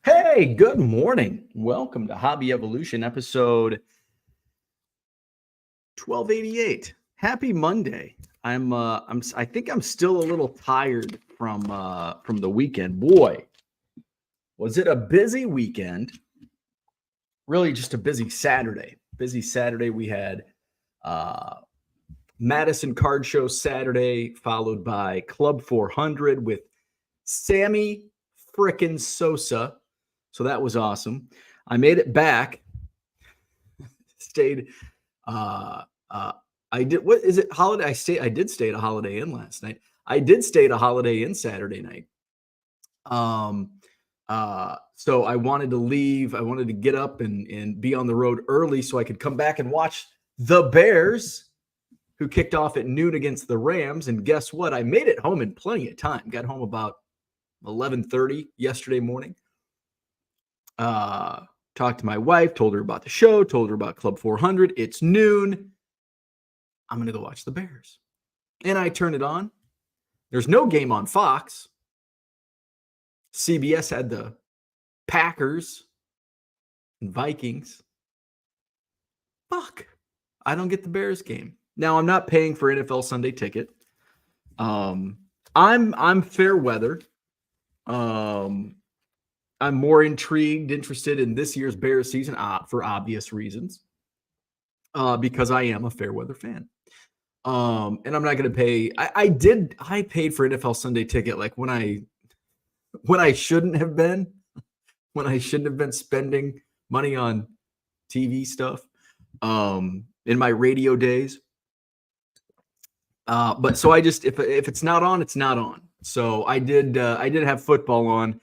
Hey, good morning. Welcome to Hobby Evolution episode 1288. Happy Monday. I think I'm still a little tired from the weekend. Boy, was it a busy weekend. Really just a busy Saturday. Busy Saturday. We had uh Madison Card Show Saturday, followed by Club 400 with Sammy frickin' Sosa. So that was awesome. I made it back. Stayed. Uh, uh, I did. What is it? Holiday. I did stay at a Holiday Inn last night. I did stay at a Holiday Inn Saturday night. Um. So I wanted to leave. I wanted to get up and be on the road early so I could come back and watch the Bears, who kicked off at noon against the Rams. And guess what? I made it home in plenty of time. Got home about 11:30 yesterday morning. Talked to my wife, told her about the show, told her about Club 400. It's noon. I'm going to go watch the Bears. And I turn it on. There's no game on Fox. CBS had the Packers and Vikings. Fuck. I don't get the Bears game. Now, I'm not paying for NFL Sunday ticket. I'm fair weather. I'm more interested in this year's Bears season for obvious reasons, because I am a fair weather fan. And I'm not going to pay. I paid for NFL Sunday ticket like when I shouldn't have been, spending money on TV stuff, in my radio days. But so I just, if it's not on, it's not on. So I did have football on.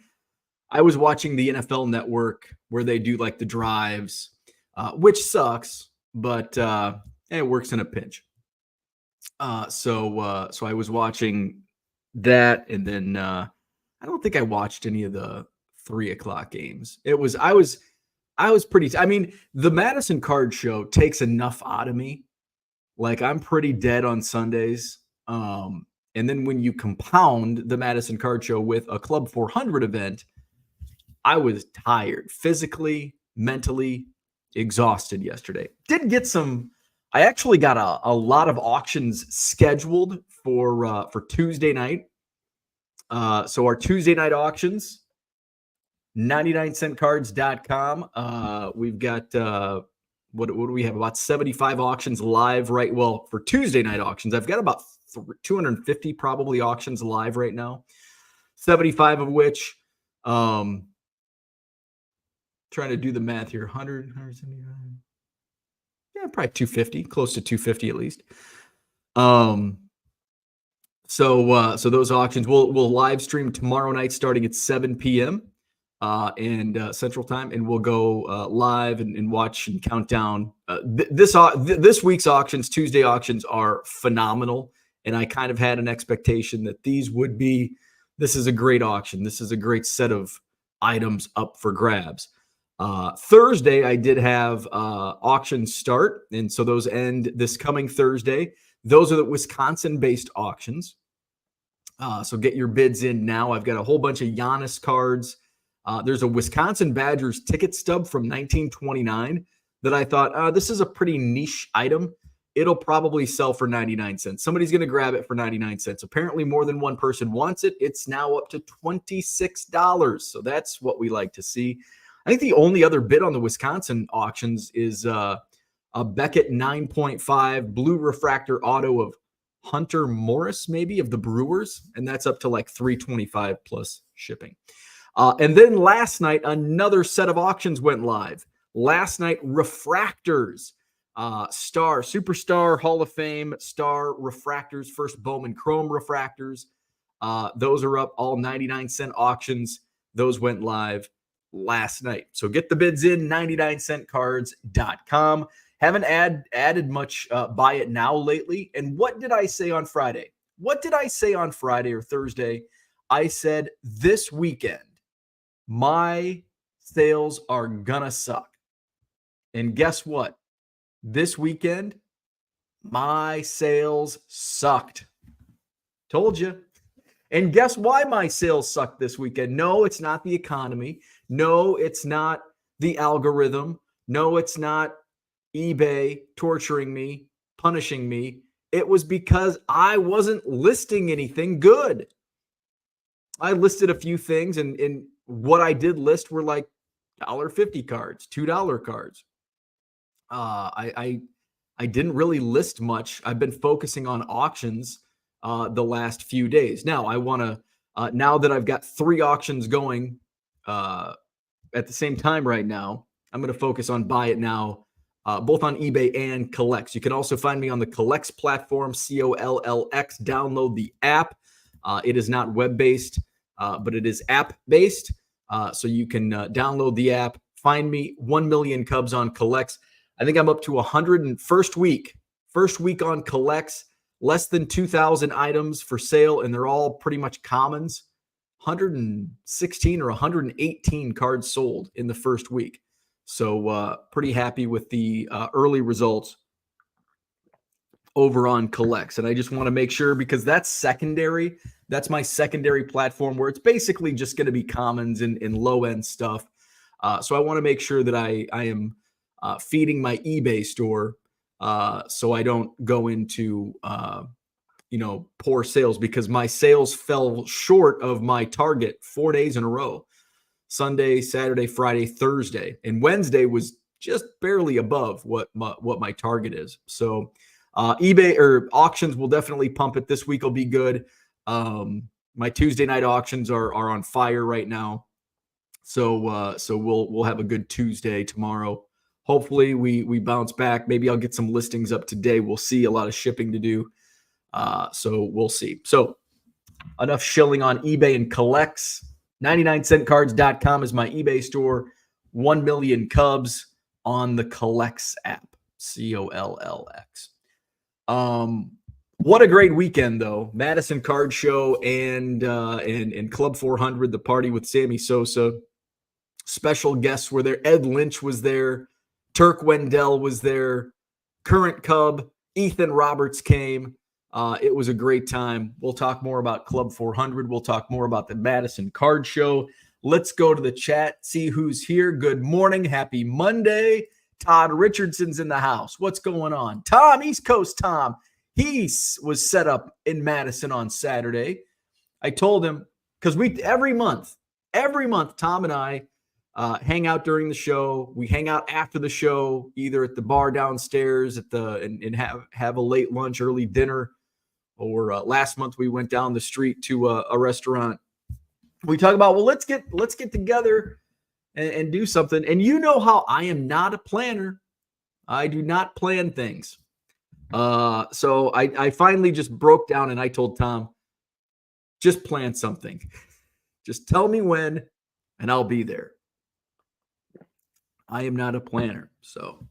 I was watching the NFL Network where they do like the drives, which sucks, but it works in a pinch. So I was watching that, and then I don't think I watched any of the 3:00 games. I was pretty. I mean, the Madison Card Show takes enough out of me. Like, I'm pretty dead on Sundays. And then when you compound the Madison Card Show with a Club 400 event, I was tired, physically, mentally exhausted yesterday. I actually got a lot of auctions scheduled for Tuesday night. So our Tuesday night auctions, 99centcards.com. We've got, what do we have? About 75 auctions live, right? Well, for Tuesday night auctions, I've got about 250 probably auctions live right now. 75 of which, trying to do the math here, 100, 175. Yeah, probably 250, close to 250 at least. So those auctions we'll live stream tomorrow night starting at 7 p.m. And Central Time, and we'll go live and watch and count down. This week's auctions, Tuesday auctions, are phenomenal, and I kind of had an expectation that these would be. This is a great auction. This is a great set of items up for grabs. Thursday, I did have auctions start, and so those end this coming Thursday. Those are the Wisconsin-based auctions. So get your bids in now. I've got a whole bunch of Giannis cards. There's a Wisconsin Badgers ticket stub from 1929 that I thought, this is a pretty niche item. It'll probably sell for 99 cents. Somebody's going to grab it for 99 cents. Apparently more than one person wants it. It's now up to $26. So that's what we like to see. I think the only other bid on the Wisconsin auctions is a Beckett 9.5 blue refractor auto of Hunter Morris, maybe, of the Brewers, and that's up to like $325 plus shipping. And then last night, another set of auctions went live. Last night, refractors, Superstar Hall of Fame star refractors, first Bowman Chrome refractors. Those are up, all 99-cent auctions. Those went live last night. So get the bids in, 99centcards.com. Haven't added much buy it now lately. And what did I say on Friday? What did I say on Friday or Thursday? I said this weekend, my sales are gonna suck. And guess what? This weekend, my sales sucked. Told you. And guess why my sales sucked this weekend? No, it's not the economy. No, it's not the algorithm. No, it's not eBay torturing me, punishing me. It was because I wasn't listing anything good. I listed a few things, and what I did list were like $1.50 cards, $2 cards. I didn't really list much. I've been focusing on auctions the last few days. Now I want to, now that I've got 3 auctions going at the same time right now, I'm going to focus on Buy It Now, both on eBay and Collex. You can also find me on the Collex platform, COLLX. Download the app. It is not web-based, but it is app-based. So you can download the app. Find me 1 million Cubs on Collex. I think I'm up to 100 and first week on Collex, less than 2,000 items for sale, and they're all pretty much commons. 116 or 118 cards sold in the first week. So pretty happy with the early results over on Collex. And I just want to make sure, because that's secondary. That's my secondary platform where it's basically just going to be commons and low-end stuff. So I want to make sure that I am feeding my eBay store so I don't go into poor sales, because my sales fell short of my target 4 days in a row. Sunday, Saturday, Friday, Thursday, and Wednesday was just barely above what my target is. So eBay or auctions will definitely pump it. This week will be good. My Tuesday night auctions are on fire right now. So we'll have a good Tuesday tomorrow. Hopefully we bounce back. Maybe I'll get some listings up today. We'll see. A lot of shipping to do. So we'll see. So enough shilling on eBay and Collex. 99centcards.com is my eBay store. 1 million Cubs on the Collex app. COLLX. What a great weekend, though. Madison Card Show and Club 400, the party with Sammy Sosa. Special guests were there. Ed Lynch was there. Turk Wendell was there. Current Cub, Ethan Roberts came. It was a great time. We'll talk more about Club 400. We'll talk more about the Madison Card Show. Let's go to the chat, see who's here. Good morning. Happy Monday. Todd Richardson's in the house. What's going on? Tom, East Coast Tom. He was set up in Madison on Saturday. I told him, because every month, Tom and I hang out during the show. We hang out after the show, either at the bar downstairs and have a late lunch, early dinner. Or last month we went down the street to a restaurant. We talk about, well, let's get together and do something. And you know how I am not a planner. I do not plan things. So I finally just broke down and I told Tom, just plan something. Just tell me when and I'll be there. I am not a planner. So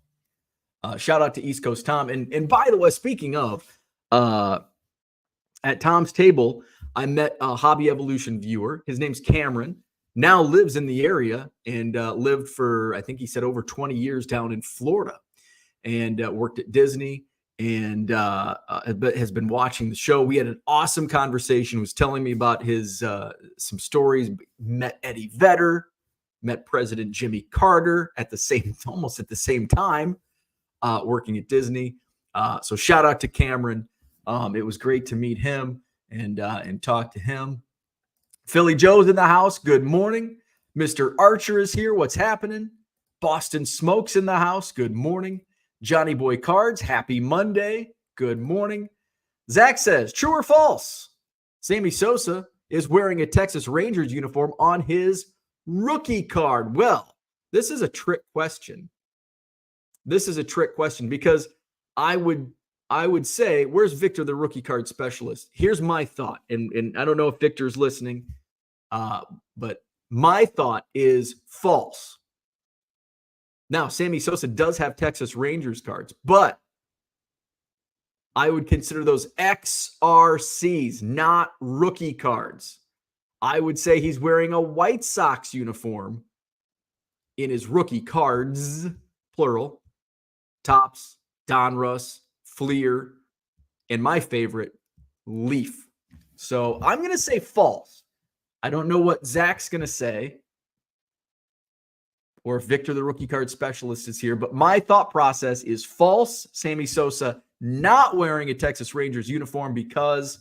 shout out to East Coast Tom. And by the way, speaking of, at Tom's table, I met a Hobby Evolution viewer. His name's Cameron. Now lives in the area and lived for, I think he said, over 20 years down in Florida, and worked at Disney and has been watching the show. We had an awesome conversation. He was telling me about his some stories. Met Eddie Vedder, met President Jimmy Carter almost at the same time, working at Disney. So shout out to Cameron. It was great to meet him and talk to him. Philly Joe's in the house. Good morning. Mr. Archer is here. What's happening? Boston Smoke's in the house. Good morning. Johnny Boy Cards. Happy Monday. Good morning. Zach says, true or false? Sammy Sosa is wearing a Texas Rangers uniform on his rookie card. Well, this is a trick question. Because I would say, where's Victor, the rookie card specialist? Here's my thought. And I don't know if Victor's listening, but my thought is false. Now, Sammy Sosa does have Texas Rangers cards, but I would consider those XRCs, not rookie cards. I would say he's wearing a White Sox uniform in his rookie cards, plural, Topps, Donruss, Fleer, and my favorite, Leaf. So I'm going to say false. I don't know what Zach's going to say, or if Victor, the rookie card specialist, is here, but my thought process is false. Sammy Sosa not wearing a Texas Rangers uniform because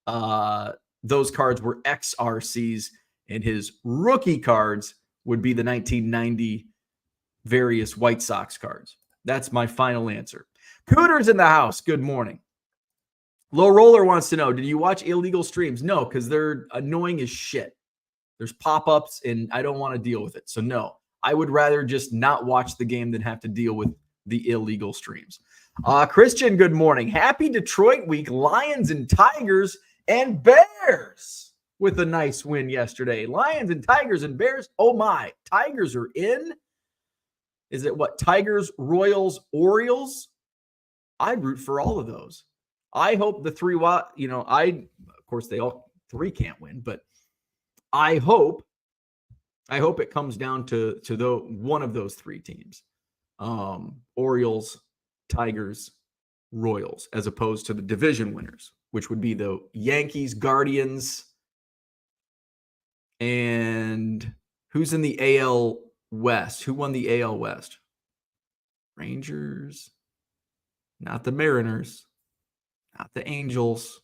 those cards were XRCs, and his rookie cards would be the 1990 various White Sox cards. That's my final answer. Cooter's in the house. Good morning. Low Roller wants to know, did you watch illegal streams? No, because they're annoying as shit. There's pop-ups, and I don't want to deal with it. So no, I would rather just not watch the game than have to deal with the illegal streams. Christian, good morning. Happy Detroit week. Lions and Tigers and Bears with a nice win yesterday. Lions and Tigers and Bears. Oh my, Tigers are in. Is it what? Tigers, Royals, Orioles? I'd root for all of those. I hope the three, of course they all three can't win, but I hope it comes down to one of those three teams. Orioles, Tigers, Royals, as opposed to the division winners, which would be the Yankees, Guardians, and who's in the AL West? Who won the AL West? Rangers, not the Mariners, not the Angels.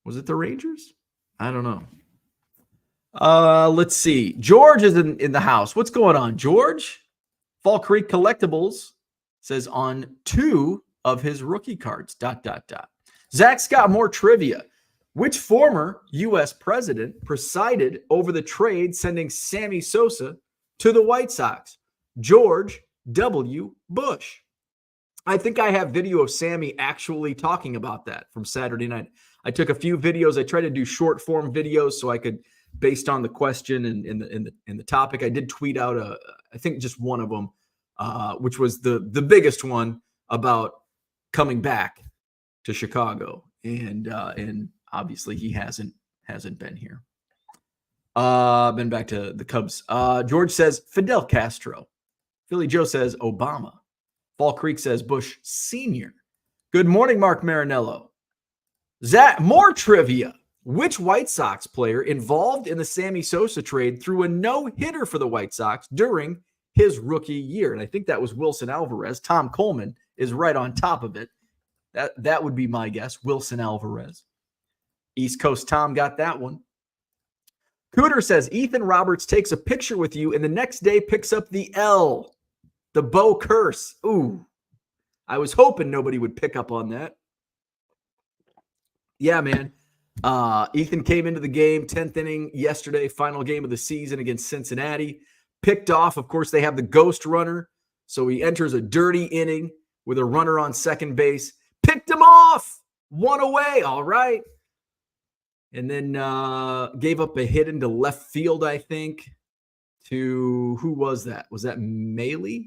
Was it the Rangers? I don't know. Let's see. George is in the house. What's going on, George? Fall Creek Collectibles says on 2 of his rookie cards, ... Zach's got more trivia. Which former U.S. president presided over the trade sending Sammy Sosa to the White Sox? George W. Bush. I think I have video of Sammy actually talking about that from Saturday night. I took a few videos. I tried to do short form videos so I could, based on the question and the topic, I did tweet out I think just one of them, which was the biggest one about coming back to Chicago, and obviously he hasn't been here. Been back to the Cubs. George says Fidel Castro. Philly Joe says Obama. Fall Creek says Bush Sr. Good morning, Mark Marinello. Zach, more trivia. Which White Sox player involved in the Sammy Sosa trade threw a no-hitter for the White Sox during his rookie year? And I think that was Wilson Alvarez. Tom Coleman is right on top of it. That would be my guess, Wilson Alvarez. East Coast Tom got that one. Cooter says Ethan Roberts takes a picture with you and the next day picks up the L, the Bo curse. Ooh, I was hoping nobody would pick up on that. Yeah, man. Ethan came into the game, 10th inning yesterday, final game of the season against Cincinnati. Picked off. Of course, they have the ghost runner. So he enters a dirty inning with a runner on second base. Picked him off. 1 away. All right. And then gave up a hit into left field, I think, to who was that? Was that Maley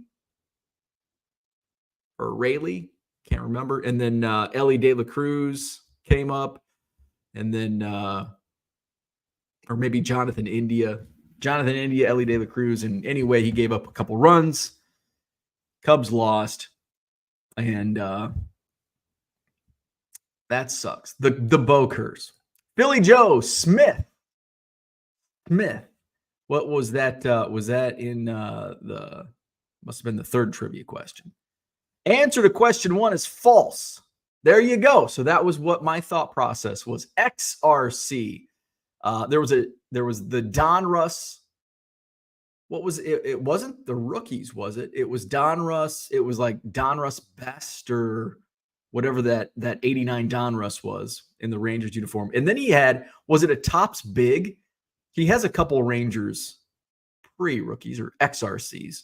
or Rayleigh? Can't remember. And then Ellie De La Cruz came up. And then, or maybe Jonathan India, Ellie De La Cruz. And anyway, he gave up a couple runs. Cubs lost. And that sucks. The Bo curse. Billy Joe Smith. What was that? Was that in must have been the third trivia question. Answer to question 1 is false. There you go. So that was what my thought process was. XRC. There was the Donruss. What was it? It wasn't the rookies, was it? It was Donruss. It was like Donruss Best or whatever that 89 Donruss was in the Rangers uniform. And then he had, was it a Topps Big? He has a couple Rangers pre-rookies or XRCs.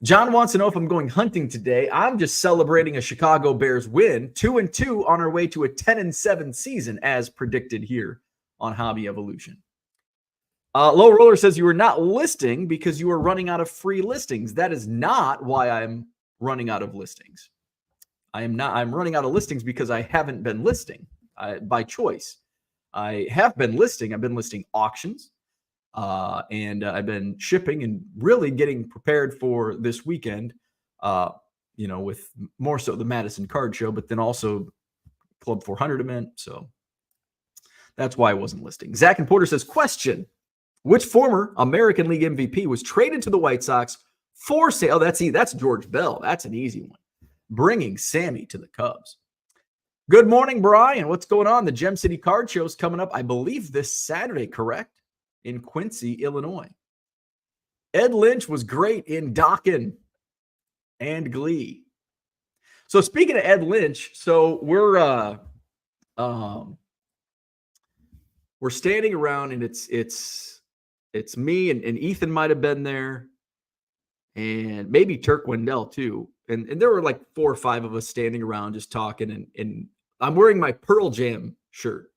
John wants to know if I'm going hunting today. I'm just celebrating a Chicago Bears win, 2-2 on our way to a 10-7 season, as predicted here on Hobby Evolution. Low Roller says you were not listing because you were running out of free listings. That is not why I'm running out of listings. I'm running out of listings because I haven't been listing by choice. I have been listing. I've been listing auctions. And I've been shipping and really getting prepared for this weekend, with more so the Madison Card Show, but then also Club 400 event. So that's why I wasn't listing. Zach and Porter says, question, which former American League MVP was traded to the White Sox for sale? That's George Bell. That's an easy one. Bringing Sammy to the Cubs. Good morning, Brian. What's going on? The Gem City Card Show is coming up, I believe, this Saturday, correct? In Quincy, Illinois. Ed Lynch was great in Dokken and Glee. So speaking of Ed Lynch, so we're standing around, and it's me and Ethan might have been there, and maybe Turk Wendell too. And there were like 4 or 5 of us standing around just talking, and I'm wearing my Pearl Jam shirt.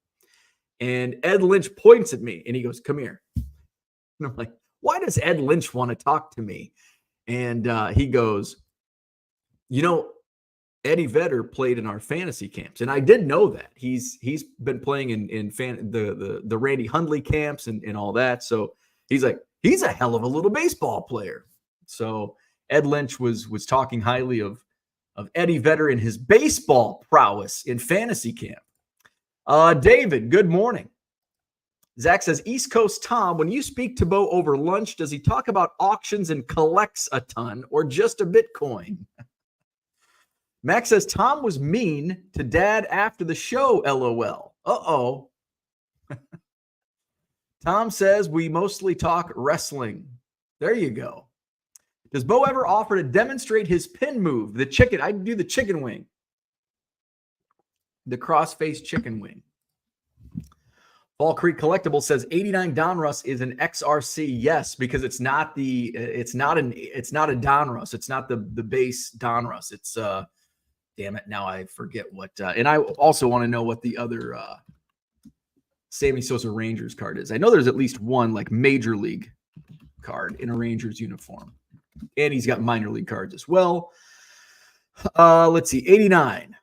And Ed Lynch points at me and he goes, come here. And I'm like, why does Ed Lynch want to talk to me? And he goes, Eddie Vedder played in our fantasy camps. And I did know that. He's been playing in the Randy Hundley camps and all that. So he's like, he's a hell of a little baseball player. So Ed Lynch was talking highly of Eddie Vedder and his baseball prowess in fantasy camp. David, good morning. Zach says, East Coast Tom, when you speak to Bo over lunch, does he talk about auctions and collects a ton or just a Bitcoin? Max says, Tom was mean to Dad after the show, LOL. Uh-oh. Tom says, we mostly talk wrestling. There you go. Does Bo ever offer to demonstrate his pin move? The chicken. I do the chicken wing. The cross-face chicken wing. Fall Creek Collectible says 89 Donruss is an XRC. Yes, because it's not a Donruss. It's not the base Donruss. It's damn it, now I forget what. And I also want to know what the other Sammy Sosa Rangers card is. I know there's at least one like major league card in a Rangers uniform. And he's got minor league cards as well. Let's see, 89.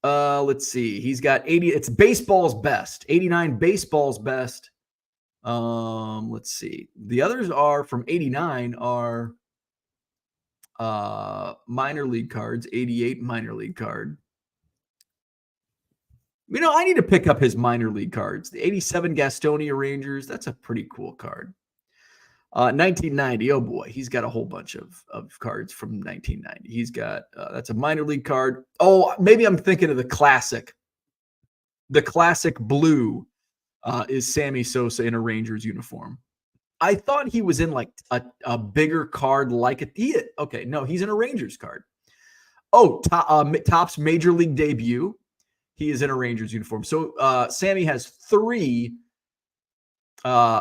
Let's see. He's got 80. It's baseball's best. 89 baseball's best. Let's see. The others are from 89 are minor league cards. 88 minor league card. I need to pick up his minor league cards. The 87 Gastonia Rangers. That's a pretty cool card. 1990. Oh boy, he's got a whole bunch of cards from 1990. He's got that's a minor league card. Oh, maybe I'm thinking of the classic. The classic blue is Sammy Sosa in a Rangers uniform. I thought he was in like a bigger card like it. Okay, no, he's in a Rangers card. Oh, Topps major league debut. He is in a Rangers uniform. So Sammy has 3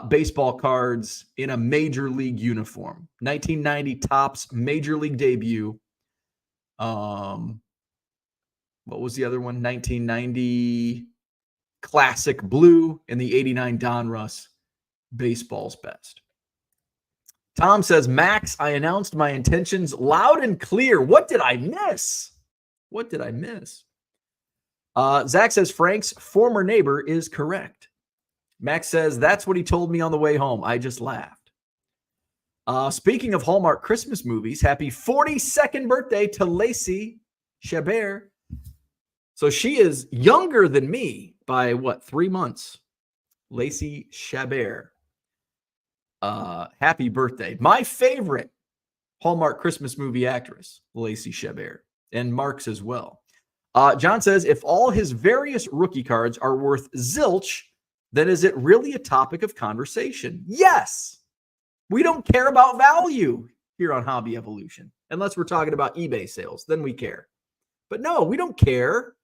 baseball cards in a major league uniform. 1990 Topps major league debut. What was the other one? 1990 classic blue and the 89 Donruss baseball's best. Tom says, Max, I announced my intentions loud and clear. What did I miss? Zach says Frank's former neighbor is correct. Max says, that's what he told me on the way home. I just laughed. Speaking of Hallmark Christmas movies, happy 42nd birthday to Lacey Chabert. So she is younger than me by 3 months. Lacey Chabert. Happy birthday. My favorite Hallmark Christmas movie actress, Lacey Chabert, and Mark's as well. John says, if all his various rookie cards are worth zilch, then is it really a topic of conversation? Yes. We don't care about value here on Hobby Evolution, unless we're talking about eBay sales. Then we care. But no, we don't care.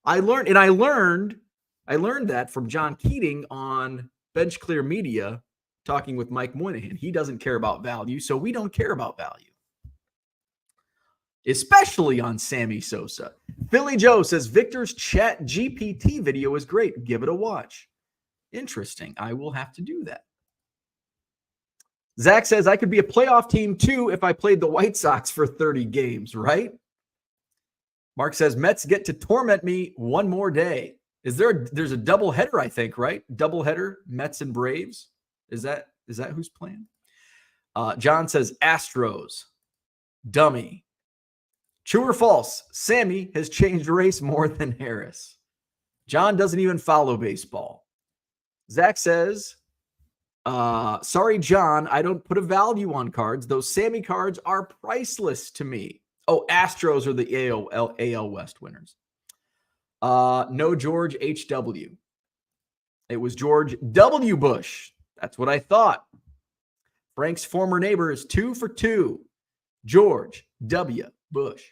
I learned that from John Keating on Bench Clear Media, talking with Mike Moynihan. He doesn't care about value, so we don't care about value. Especially on Sammy Sosa. Philly Joe says, Victor's Chat GPT video is great. Give it a watch. Interesting. I will have to do that. Zach says, I could be a playoff team too if I played the White Sox for 30 games, right? Mark says, Mets get to torment me one more day. There's a double header, I think, right? Double header, Mets and Braves. Is that who's playing? John says, Astros. Dummy. True or false? Sammy has changed race more than Harris. John doesn't even follow baseball. Zach says, sorry, John, I don't put a value on cards. Those Sammy cards are priceless to me. Oh, Astros are the AL West winners. No George H.W. It was George W. Bush. That's what I thought. Frank's former neighbor is 2 for 2. George W. Bush.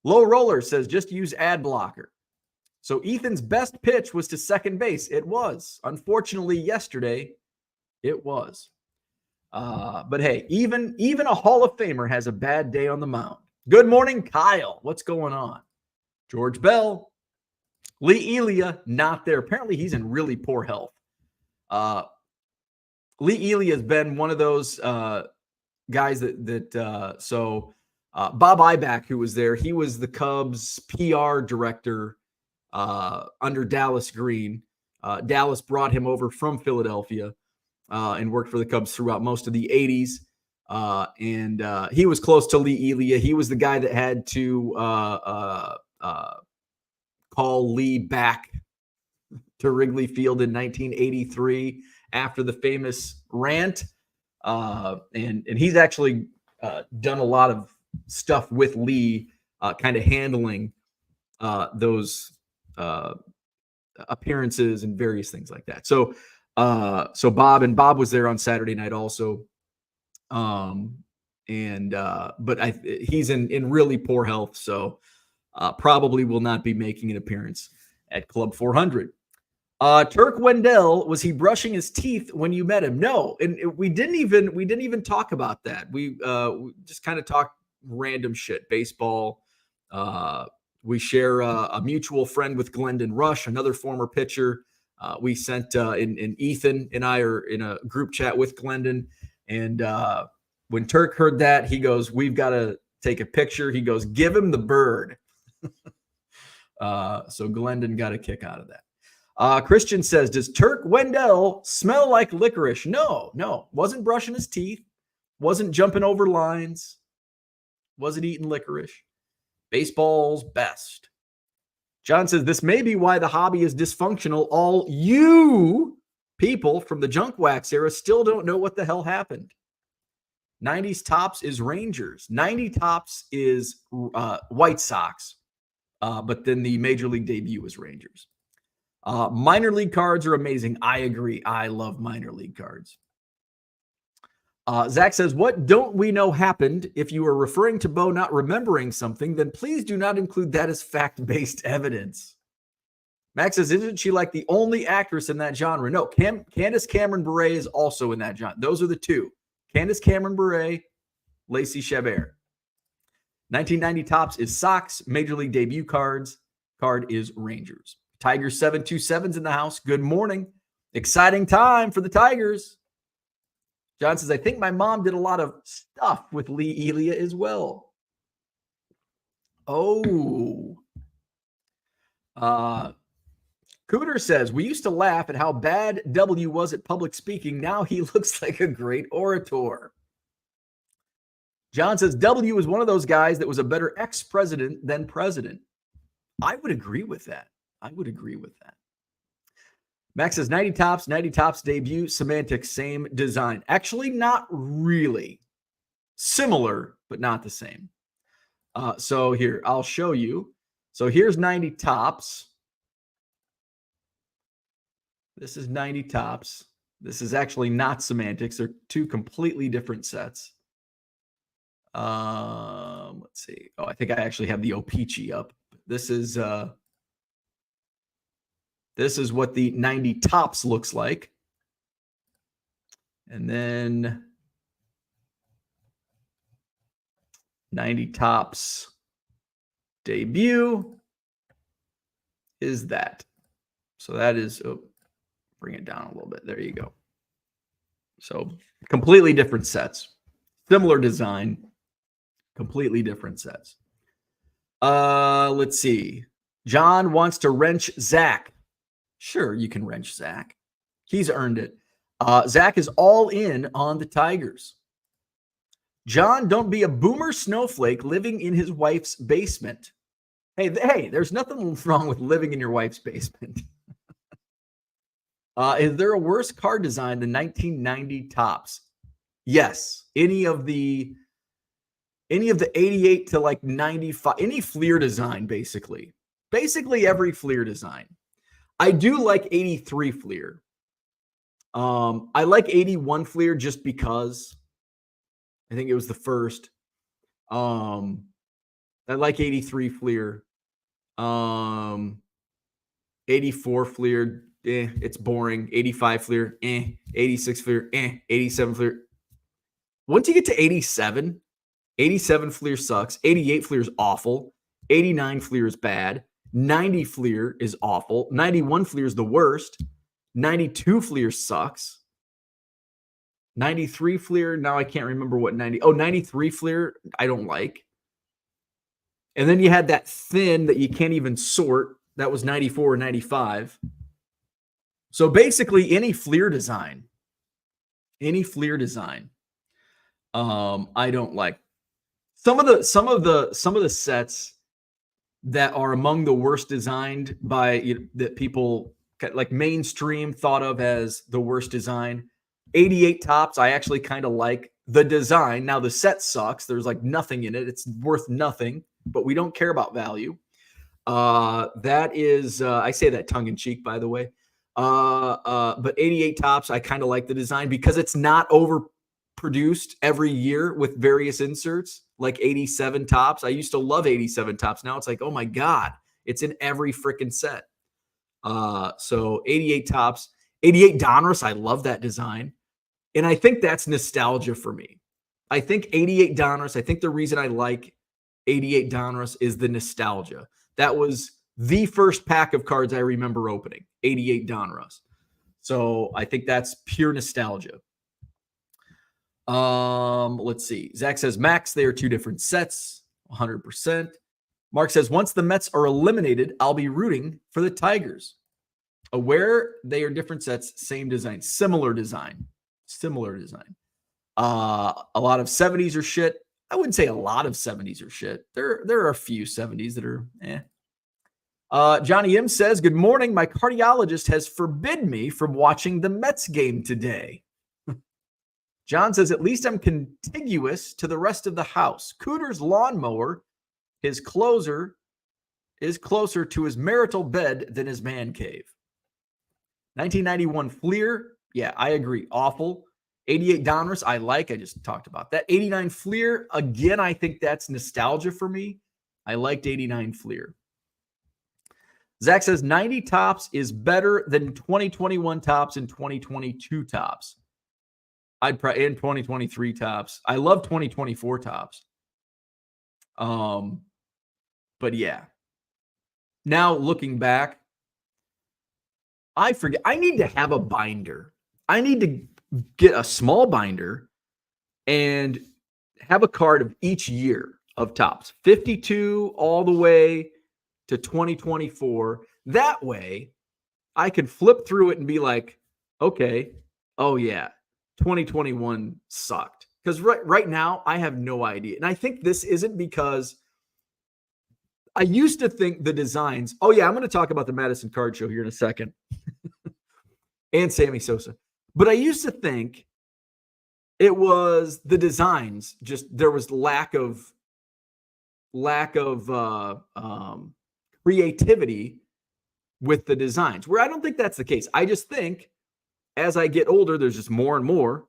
Low Roller says just use ad blocker. So Ethan's best pitch was to second base. It was. Unfortunately, yesterday, it was. But hey, even a Hall of Famer has a bad day on the mound. Good morning, Kyle. What's going on? George Bell. Lee Elia, not there. Apparently, he's in really poor health. Lee Elia has been one of those guys so Bob Ibach, who was there, he was the Cubs PR director under Dallas Green. Dallas brought him over from Philadelphia and worked for the Cubs throughout most of the 80s. And he was close to Lee Elia. He was the guy that had to call Lee back to Wrigley Field in 1983 after the famous rant. And he's actually done a lot of stuff with Lee, kind of handling those appearances and various things like that. So Bob was there on Saturday night also. But he's in really poor health. So probably will not be making an appearance at Club 400. Turk Wendell, was he brushing his teeth when you met him? No, and we didn't even talk about that. We just kind of talked random shit, baseball. We share a mutual friend with Glendon Rush, another former pitcher. We sent in Ethan and I are in a group chat with Glendon, and when Turk heard that, he goes, "We've got to take a picture." He goes, "Give him the bird." So Glendon got a kick out of that. Christian says, does Turk Wendell smell like licorice? No. Wasn't brushing his teeth. Wasn't jumping over lines. Wasn't eating licorice. Baseball's best. John says, this may be why the hobby is dysfunctional. All you people from the junk wax era still don't know what the hell happened. 90s tops is Rangers. 90 tops is White Sox. But then the major league debut is Rangers. Minor league cards are amazing. I agree. I love minor league cards. Zach says, what don't we know happened? If you are referring to Bo not remembering something, then please do not include that as fact-based evidence. Max says, isn't she like the only actress in that genre? No, Candace Cameron Bure is also in that genre. Those are the two. Candace Cameron Bure, Lacey Chabert. 1990 tops is Sox. Major league debut card is Rangers. Tigers 727's in the house. Good morning. Exciting time for the Tigers. John says, I think my mom did a lot of stuff with Lee Elia as well. Oh. Cooter says, we used to laugh at how bad W was at public speaking. Now he looks like a great orator. John says, W is one of those guys that was a better ex-president than president. I would agree with that. Max says 90 tops debut, semantics, same design. Actually, not really. Similar, but not the same. So here, I'll show you. So here's 90 tops. This is 90 tops. This is actually not semantics. They're two completely different sets. Let's see. Oh, I think I actually have the O-Pee-Chee up. This is what the 90 tops looks like. And then 90 tops debut is that. So that is, bring it down a little bit. There you go. So completely different sets. Similar design, completely different sets. Let's see. John wants to wrench Zach. Sure, you can wrench Zach. He's earned it. Zach is all in on the Tigers. John, don't be a boomer snowflake living in his wife's basement. Hey, there's nothing wrong with living in your wife's basement. Is there a worse card design than 1990 Topps? Yes. Any of the 88 to like 95, any Fleer design, basically every Fleer design. I do like 83 Fleer. I like 81 Fleer just because I think it was the first. I like 83 Fleer. 84 Fleer, it's boring. 85 Fleer, 86 Fleer, 87 Fleer. Once you get to 87 Fleer sucks. 88 Fleer is awful. 89 Fleer is bad. 90 Fleer is awful. 91 Fleer is the worst. 92 Fleer sucks. 93 Fleer, now I can't remember what 93 Fleer I don't like. And then you had that thin that you can't even sort. That was 94 or 95. So basically any Fleer design, I don't like. Some of the sets that are among the worst designed by that people like mainstream thought of as the worst design. 88 Topps, I actually kind of like the design. Now the set sucks. There's like nothing in it. It's worth nothing, but we don't care about value. That is, I say that tongue in cheek, by the way. But 88 Topps, I kind of like the design because it's not overproduced every year with various inserts like 87 Topps. I used to love 87 Topps. Now it's like, oh my God, it's in every freaking set. So 88 Topps, 88 Donruss, I love that design. And I think that's nostalgia for me. I think 88 Donruss, I think the reason I like 88 Donruss is the nostalgia. That was the first pack of cards I remember opening, 88 Donruss. So I think that's pure nostalgia. Let's see. Zach says, Max, they are two different sets, 100%. Mark says, once the Mets are eliminated, I'll be rooting for the Tigers. Aware they are different sets, same design, similar design. A lot of 70s are shit. I wouldn't say a lot of 70s are shit. There are a few 70s that are Johnny M says, good morning. My cardiologist has forbidden me from watching the Mets game today. John says, at least I'm contiguous to the rest of the house. Cooter's lawnmower, his closer, is closer to his marital bed than his man cave. 1991 Fleer, yeah, I agree. Awful. 88 Donruss, I like. I just talked about that. 89 Fleer, again, I think that's nostalgia for me. I liked 89 Fleer. Zach says 90 Topps is better than 2021 Topps and 2022 Topps. I'd probably in 2023 Topps. I love 2024 Topps. But yeah. Now looking back, I forget. I need to have a binder. I need to get a small binder and have a card of each year of Topps, 52 all the way to 2024. That way I can flip through it and be like, okay, oh yeah, 2021 sucked. Because right now I have no idea. And I think this isn't because I used to think the designs, oh yeah, I'm going to talk about the Madison Card Show here in a second. And Sammy Sosa. But I used to think it was the designs, just there was lack of creativity with the designs, where I don't think that's the case. I just think as I get older, there's just more and more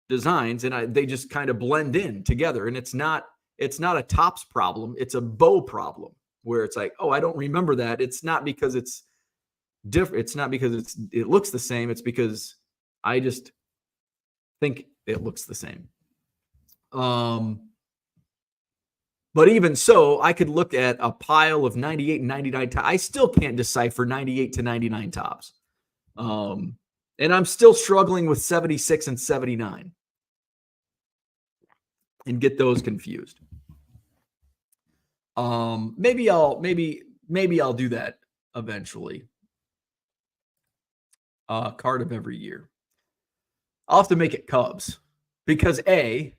designs, and they just kind of blend in together. And it's not a Topps problem, it's a bow problem, where it's like, oh, I don't remember that. It's not because it's different. It's not because it looks the same. It's because I just think it looks the same. But even so, I could look at a pile of 98 and 99 Topps. I still can't decipher 98 to 99 Topps. And I'm still struggling with 76 and 79 and get those confused. Maybe I'll do that eventually. Card of every year. I'll have to make it Cubs because I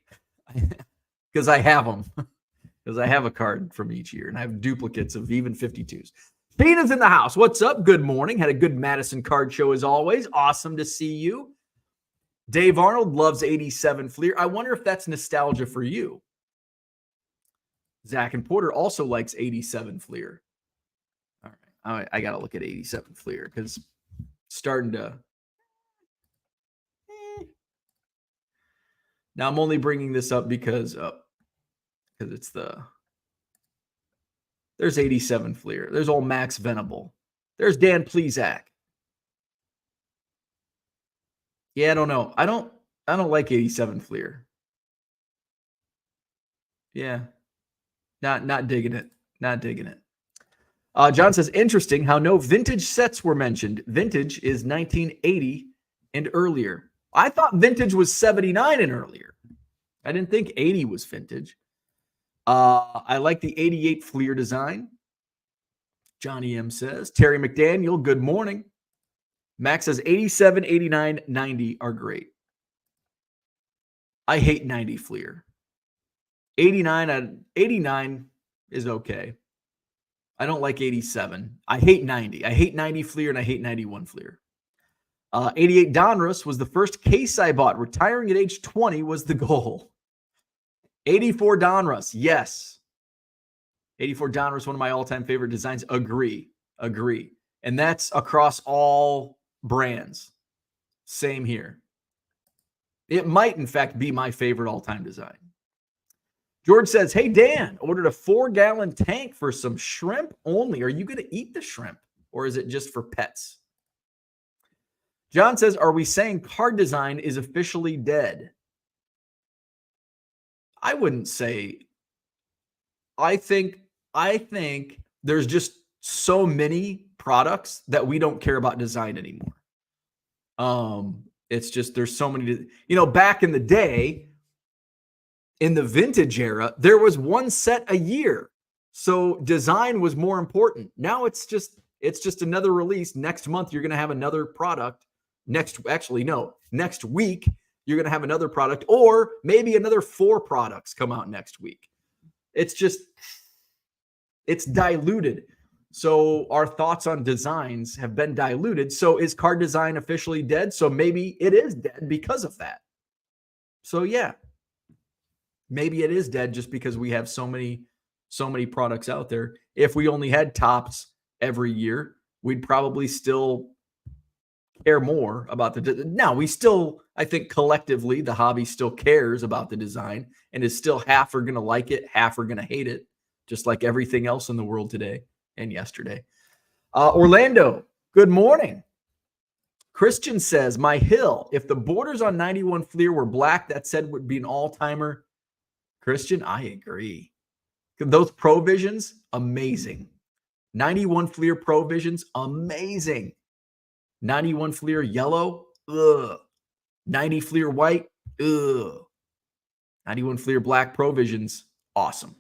because I have them. Because I have a card from each year, and I have duplicates of even 52s. Tina's in the house. What's up? Good morning. Had a good Madison Card Show as always. Awesome to see you. Dave Arnold loves 87 Fleer. I wonder if that's nostalgia for you. Zach and Porter also likes 87 Fleer. All right. I got to look at 87 Fleer because starting to... Now, I'm only bringing this up because it's there's 87 Fleer. There's old Max Venable. There's Dan Plesac. Yeah, I don't know. I don't like 87 Fleer. Yeah. Not digging it. Not digging it. John says, interesting how no vintage sets were mentioned. Vintage is 1980 and earlier. I thought vintage was 79 and earlier. I didn't think 80 was vintage. I like the 88 Fleer design. Johnny M says. Terry McDaniel, good morning. Max says 87, 89, 90 are great. I hate 90 Fleer. 89 is okay. I don't like 87. I hate 90. I hate 90 Fleer and I hate 91 Fleer. 88 Donruss was the first case I bought. Retiring at age 20 was the goal. 84 Donruss, yes. 84 Donruss, one of my all-time favorite designs. Agree. And that's across all brands. Same here. It might, in fact, be my favorite all-time design. George says, hey, Dan, ordered a 4-gallon tank for some shrimp only. Are you going to eat the shrimp or is it just for pets? John says, are we saying card design is officially dead? I wouldn't say. I think there's just so many products that we don't care about design anymore. It's just there's so many, back in the day, in the vintage era, there was one set a year. So design was more important. Now it's just another release. Next month, you're going to have another product. Next week, you're going to have another product, or maybe another 4 products come out next week. It's diluted. So our thoughts on designs have been diluted. So is card design officially dead? So maybe it is dead because of that. So yeah, maybe it is dead just because we have so many products out there. If we only had Topps every year, we'd probably still care more about now we still, I think collectively the hobby still cares about the design and is still half are going to like it, half are going to hate it, just like everything else in the world today and yesterday. Orlando, good morning. Christian says, my Hill, if the borders on 91 Fleer were black, that said would be an all-timer. Christian, I agree. Those Provisions, amazing. 91 Fleer Provisions, amazing. 91 Fleer yellow, ugh. 90 Fleer white, ugh. 91 Fleer black Provisions, awesome.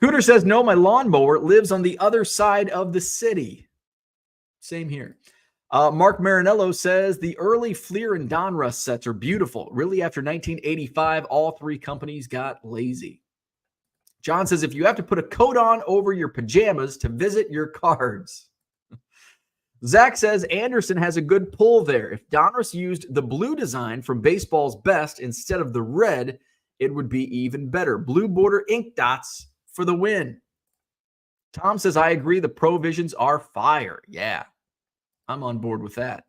Cooter says, no, my lawnmower lives on the other side of the city. Same here. Mark Marinello says, the early Fleer and Donruss sets are beautiful. Really, after 1985, all 3 companies got lazy. John says, if you have to put a coat on over your pajamas to visit your cards. Zach says, Anderson has a good pull there. If Donruss used the blue design from Baseball's Best instead of the red, it would be even better. Blue border ink dots for the win. Tom says, I agree. The Provisions are fire. Yeah, I'm on board with that.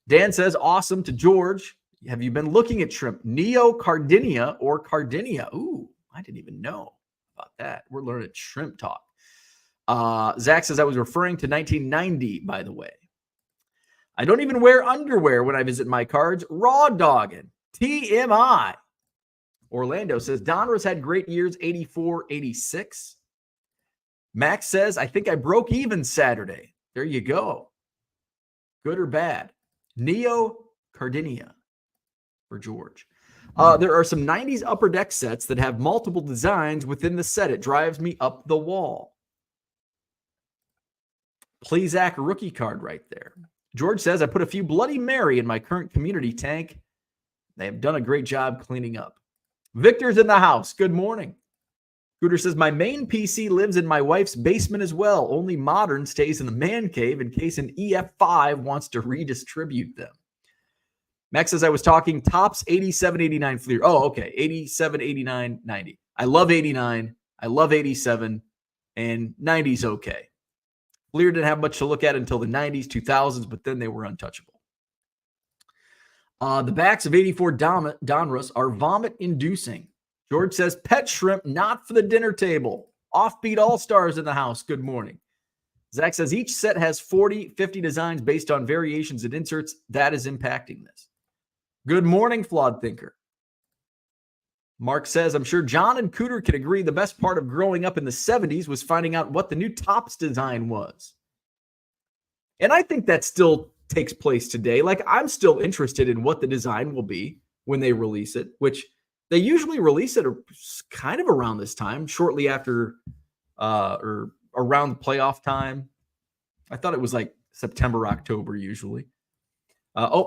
Dan says, awesome to George. Have you been looking at shrimp? Neocardinia or Cardinia? Ooh, I didn't even know about that. We're learning shrimp talk. Zach says, I was referring to 1990, by the way. I don't even wear underwear when I visit my cards. Raw dogging. TMI. Orlando says, Donruss had great years, 84, 86. Max says, I think I broke even Saturday. There you go. Good or bad? Neocardinia for George. There are some 90s Upper Deck sets that have multiple designs within the set. It drives me up the wall. Plesac rookie card right there. George says, I put a few Bloody Mary in my current community tank. They have done a great job cleaning up. Victor's in the house. Good morning. Cooter says, my main PC lives in my wife's basement as well. Only modern stays in the man cave in case an EF5 wants to redistribute them. Max says, I was talking tops 87, 89 Fleer. Oh, okay. 87, 89, 90. I love 89. I love 87. And 90's okay. Fleer didn't have much to look at until the 90s, 2000s, but then they were untouchable. The backs of 84 Donruss are vomit-inducing. George says, pet shrimp, not for the dinner table. Offbeat All-Stars in the house. Good morning. Zach says, each set has 40, 50 designs based on variations and inserts. That is impacting this. Good morning, Flawed Thinker. Mark says, I'm sure John and Cooter can agree the best part of growing up in the 70s was finding out what the new Topps design was. And I think that still takes place today. Like, I'm still interested in what the design will be when they release it, which they usually release it kind of around this time, shortly after or around the playoff time. I thought it was like September, October usually.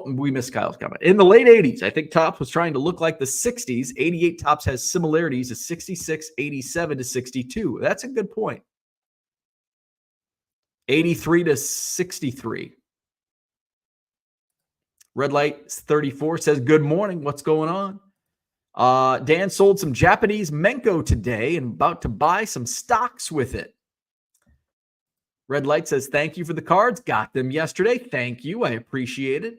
We missed Kyle's comment. In the late 80s, I think Topps was trying to look like the 60s. 88 Topps has similarities to 66, 87 to 62. That's a good point. 83 to 63. Red Light 34 says, good morning. What's going on? Dan sold some Japanese Menko today and about to buy some stocks with it. Red Light says, thank you for the cards. Got them yesterday. Thank you. I appreciate it.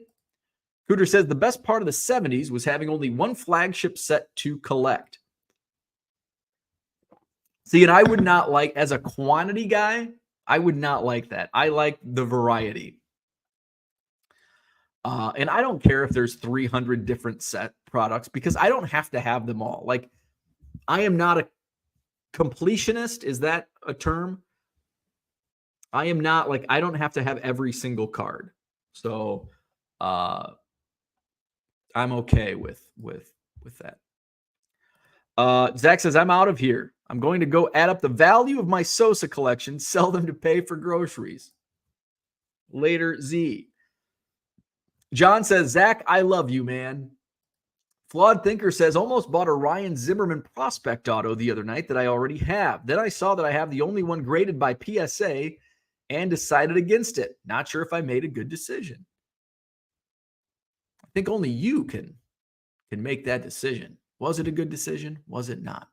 Cooter says, the best part of the 70s was having only one flagship set to collect. See, and I would not like, as a quantity guy, I would not like that. I like the variety. And I don't care if there's 300 different set products because I don't have to have them all. Like, I am not a completionist. Is that a term? I am not like, I don't have to have every single card. So I'm okay with that. Zach says, I'm out of here. I'm going to go add up the value of my Sosa collection, sell them to pay for groceries. Later, Z. John says, Zach, I love you, man. Flawed Thinker says, almost bought a Ryan Zimmerman prospect auto the other night that I already have. Then I saw that I have the only one graded by PSA and decided against it. Not sure if I made a good decision. I think only you can make that decision. Was it a good decision? Was it not?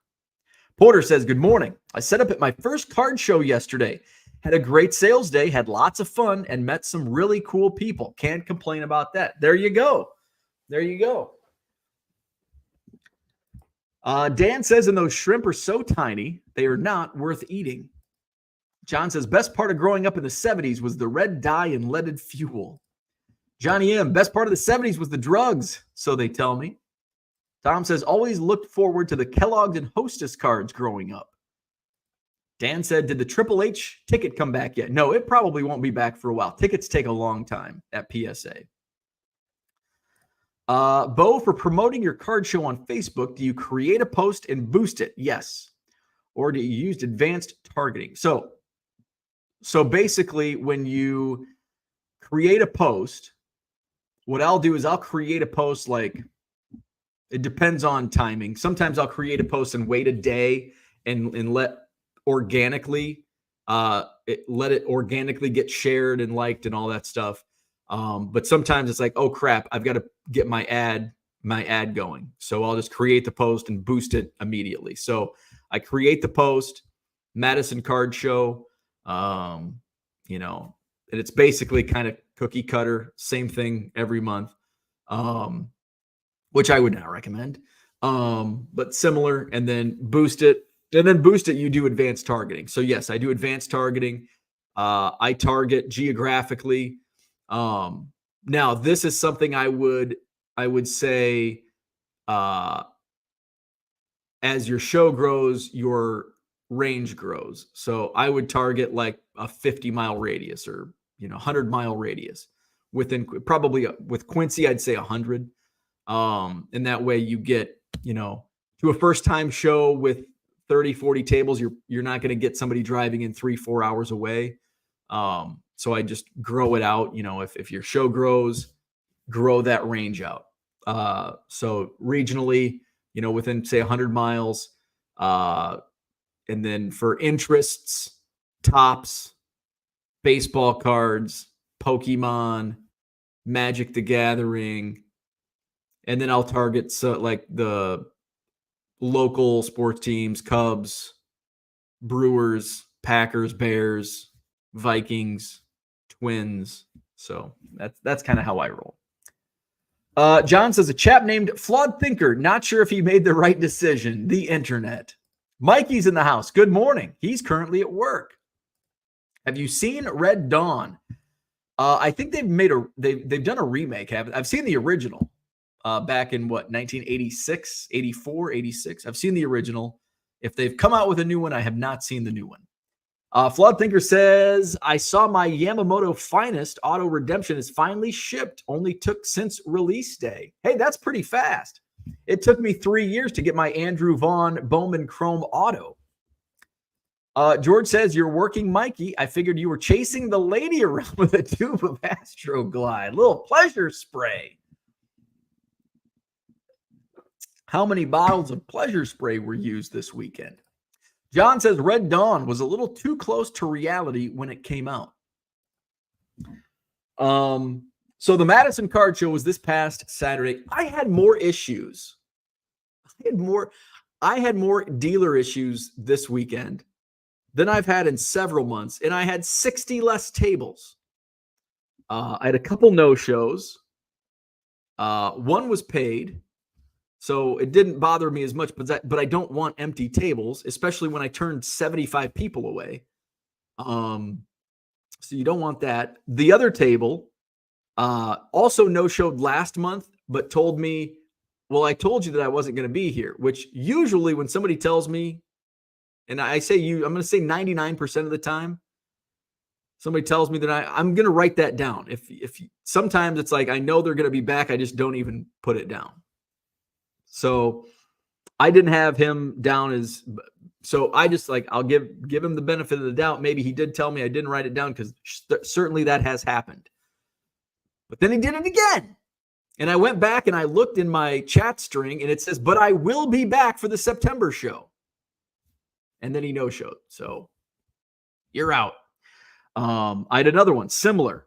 Porter says, good morning. I set up at my first card show yesterday. Had a great sales day, had lots of fun, and met some really cool people. Can't complain about that. There you go. There you go. Dan says, and those shrimp are so tiny, they are not worth eating. John says, best part of growing up in the 70s was the red dye and leaded fuel. Johnny M., best part of the 70s was the drugs, so they tell me. Tom says, always looked forward to the Kellogg's and Hostess cards growing up. Dan said, did the Triple H ticket come back yet? No, it probably won't be back for a while. Tickets take a long time at PSA. Bo, for promoting your card show on Facebook, do you create a post and boost it? Yes. Or do you use advanced targeting? So basically, when you create a post, what I'll do is I'll create a post like, it depends on timing. Sometimes I'll create a post and wait a day and let it organically get shared and liked and all that stuff. But sometimes it's like, oh crap, I've got to get my ad going. So I'll just create the post and boost it immediately. So I create the post, Madison Card Show, and it's basically kind of cookie cutter, same thing every month, which I would not recommend, but similar, and then boost it. And then boost it, you do advanced targeting. So yes, I do advanced targeting. I target geographically. Now this is something I would say, as your show grows, your range grows. So I would target like a 50-mile radius or 100-mile radius within, probably with Quincy, I'd say 100. And that way you get, to a first-time show with 30, 40 tables, you're not going to get somebody driving in 3-4 hours away. So I just grow it out. If your show grows, grow that range out. So regionally, within say 100 miles. And then for interests, Topps, baseball cards, Pokemon, Magic the Gathering, and then I'll target like the local sports teams, Cubs, Brewers, Packers, Bears, Vikings, Twins. So that's kind of how I roll. John says, a chap named Flawed Thinker, not sure if he made the right decision. The internet. Mikey's in the house. Good morning. He's currently at work. Have you seen Red Dawn? I think they've done a remake. I've seen the original back in 1986, 84, 86. I've seen the original. If they've come out with a new one, I have not seen the new one. Flawed Thinker says, I saw my Yamamoto Finest auto redemption is finally shipped. Only took since release day. Hey, that's pretty fast. It took me 3 years to get my Andrew Vaughn Bowman Chrome auto. George says, you're working Mikey. I figured you were chasing the lady around with a tube of Astroglide. Little pleasure spray. How many bottles of pleasure spray were used this weekend? John says, Red Dawn was a little too close to reality when it came out. So the Madison Card Show was this past Saturday. I had more issues. I had more dealer issues this weekend than I've had in several months, and I had 60 less tables. I had a couple no-shows. One was paid, so it didn't bother me as much, but I don't want empty tables, especially when I turned 75 people away. So you don't want that. The other table also no-showed last month, but told me, well, I told you that I wasn't going to be here, which usually when somebody tells me, and I say I'm going to say 99% of the time, somebody tells me that I'm going to write that down. If sometimes it's like, I know they're going to be back, I just don't even put it down. So I didn't have him down so I just I'll give him the benefit of the doubt. Maybe he did tell me, I didn't write it down because certainly that has happened. But then he did it again. And I went back and I looked in my chat string and it says, but I will be back for the September show. And then he no-showed. So you're out. I had another one similar.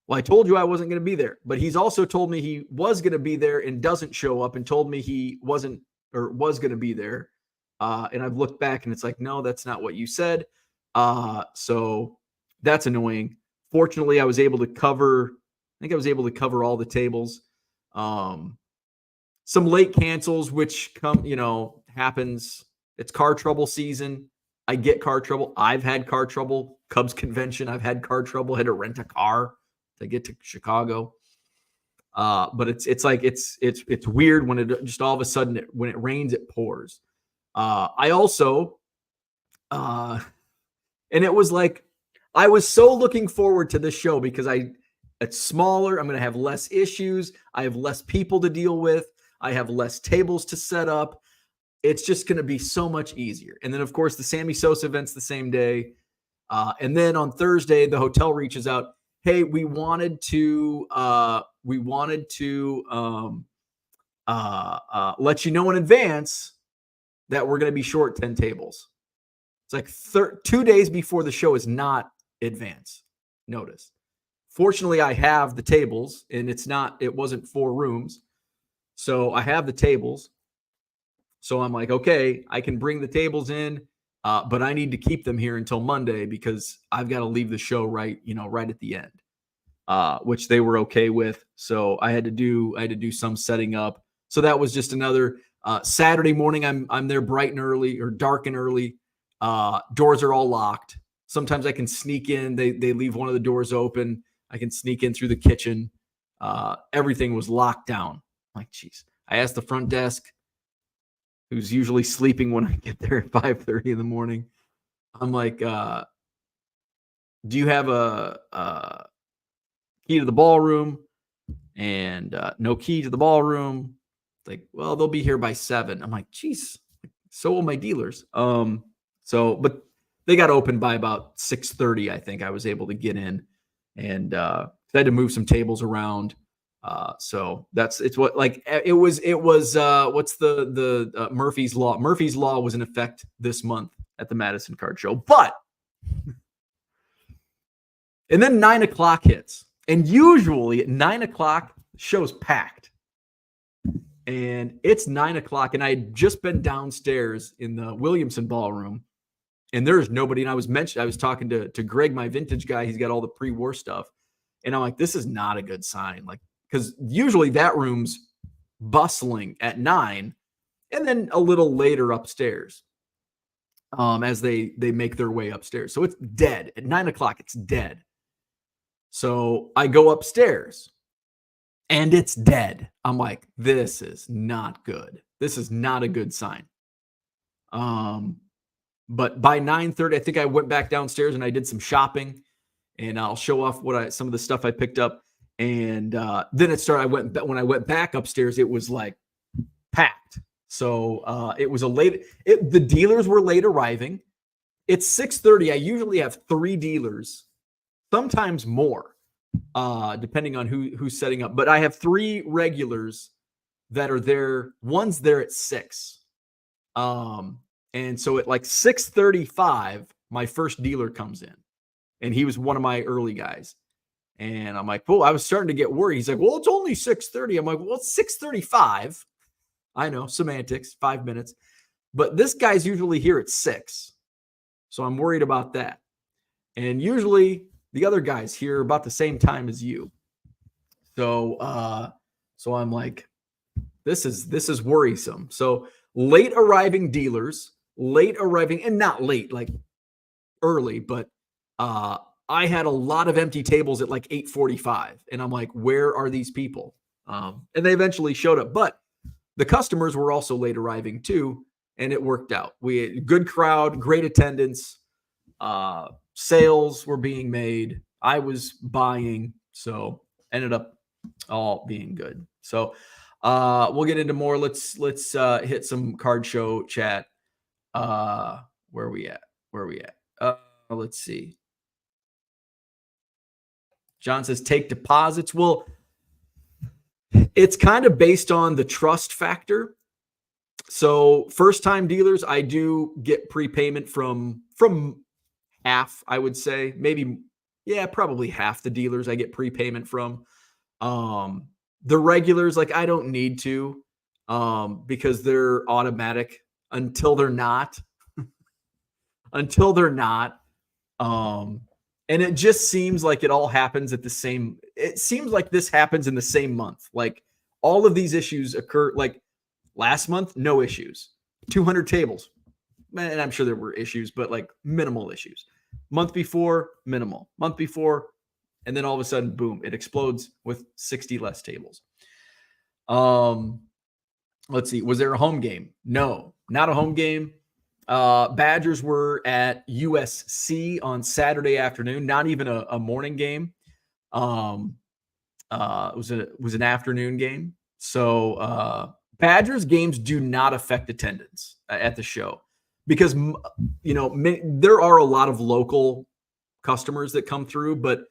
Well, I told you I wasn't going to be there, but he's also told me he was going to be there and doesn't show up, and told me he wasn't or was going to be there. And I've looked back and it's like, no, that's not what you said. So that's annoying. Fortunately, I was able to cover all the tables. Some late cancels, which happens. It's car trouble season. I get car trouble. I've had car trouble. Cubs convention, I've had car trouble. Had to rent a car to get to Chicago. But it's weird when it just all of a sudden when it rains, it pours. I also, and it was like, I was so looking forward to this show because it's smaller. I'm going to have less issues. I have less people to deal with. I have less tables to set up. It's just going to be so much easier. And then, of course, the Sammy Sosa event's the same day. And then on Thursday, the hotel reaches out. Hey, we wanted to let you know in advance that we're going to be short 10 tables. It's like 2 days before the show is not advance notice. Fortunately, I have the tables, and it wasn't 4 rooms. So I have the tables. So I'm like, okay, I can bring the tables in, but I need to keep them here until Monday because I've got to leave the show right at the end, which they were okay with. So I had to do some setting up. So that was just another Saturday morning. I'm there bright and early or dark and early. Doors are all locked. Sometimes I can sneak in. They leave one of the doors open. I can sneak in through the kitchen. Everything was locked down. I'm like, geez. I asked the front desk, who's usually sleeping when I get there at 5:30 in the morning. I'm like, do you have a key to the ballroom? And no key to the ballroom. Like, well, they'll be here by 7. I'm like, geez, so will my dealers. But they got open by about 6:30. I think I was able to get in, and I had to move some tables around. So it's what, like, it was what's the Murphy's Law? Murphy's Law was in effect this month at the Madison Card Show, and then 9 o'clock hits, and usually at 9 o'clock, show's packed, and it's 9 o'clock, and I had just been downstairs in the Williamson Ballroom, and there's nobody. And I was talking to Greg, my vintage guy. He's got all the pre-war stuff, and I'm like, this is not a good sign, like, because usually that room's bustling at 9, and then a little later upstairs, as they make their way upstairs. So it's dead at 9 o'clock. It's dead. So I go upstairs, and it's dead. I'm like, this is not good. This is not a good sign. But by 9:30, I think I went back downstairs and I did some shopping, and I'll show off some of the stuff I picked up. And then it started. When I went back upstairs, it was like packed. So it was the dealers were late arriving. It's 6:30. I usually have 3 dealers, sometimes more, depending on who's setting up. But I have 3 regulars that are there. One's there at 6. And so at like 6:35, my first dealer comes in, and he was one of my early guys. And I'm like, well, I was starting to get worried. He's like, well, it's only 6:30. I'm like, well, it's 6:35. I know, semantics, 5 minutes. But this guy's usually here at 6. So I'm worried about that. And usually the other guy's here about the same time as you. So I'm like, this is worrisome. So late arriving dealers, and not late, like early, but I had a lot of empty tables at like 8:45, and I'm like, where are these people? And they eventually showed up, but the customers were also late arriving too, and it worked out. We had a good crowd, great attendance, sales were being made, I was buying, so ended up all being good. So we'll get into more. Let's hit some card show chat. Where are we at? Let's see. John says take deposits. Well, it's kind of based on the trust factor. So first time dealers, I do get prepayment from half, I would say. Maybe, probably half the dealers I get prepayment from. The regulars, like, I don't need to, because they're automatic until they're not. And it just seems like it all happens it seems like this happens in the same month. Like, all of these issues occur, like last month, no issues, 200 tables. And I'm sure there were issues, but like minimal issues. Month before, minimal. Month before, and then all of a sudden, boom, it explodes with 60 less tables. Let's see. Was there a home game? No, not a home game. Badgers were at USC on Saturday afternoon, not even a morning game. It was an afternoon game. So Badgers games do not affect attendance at the show, because there are a lot of local customers that come through, but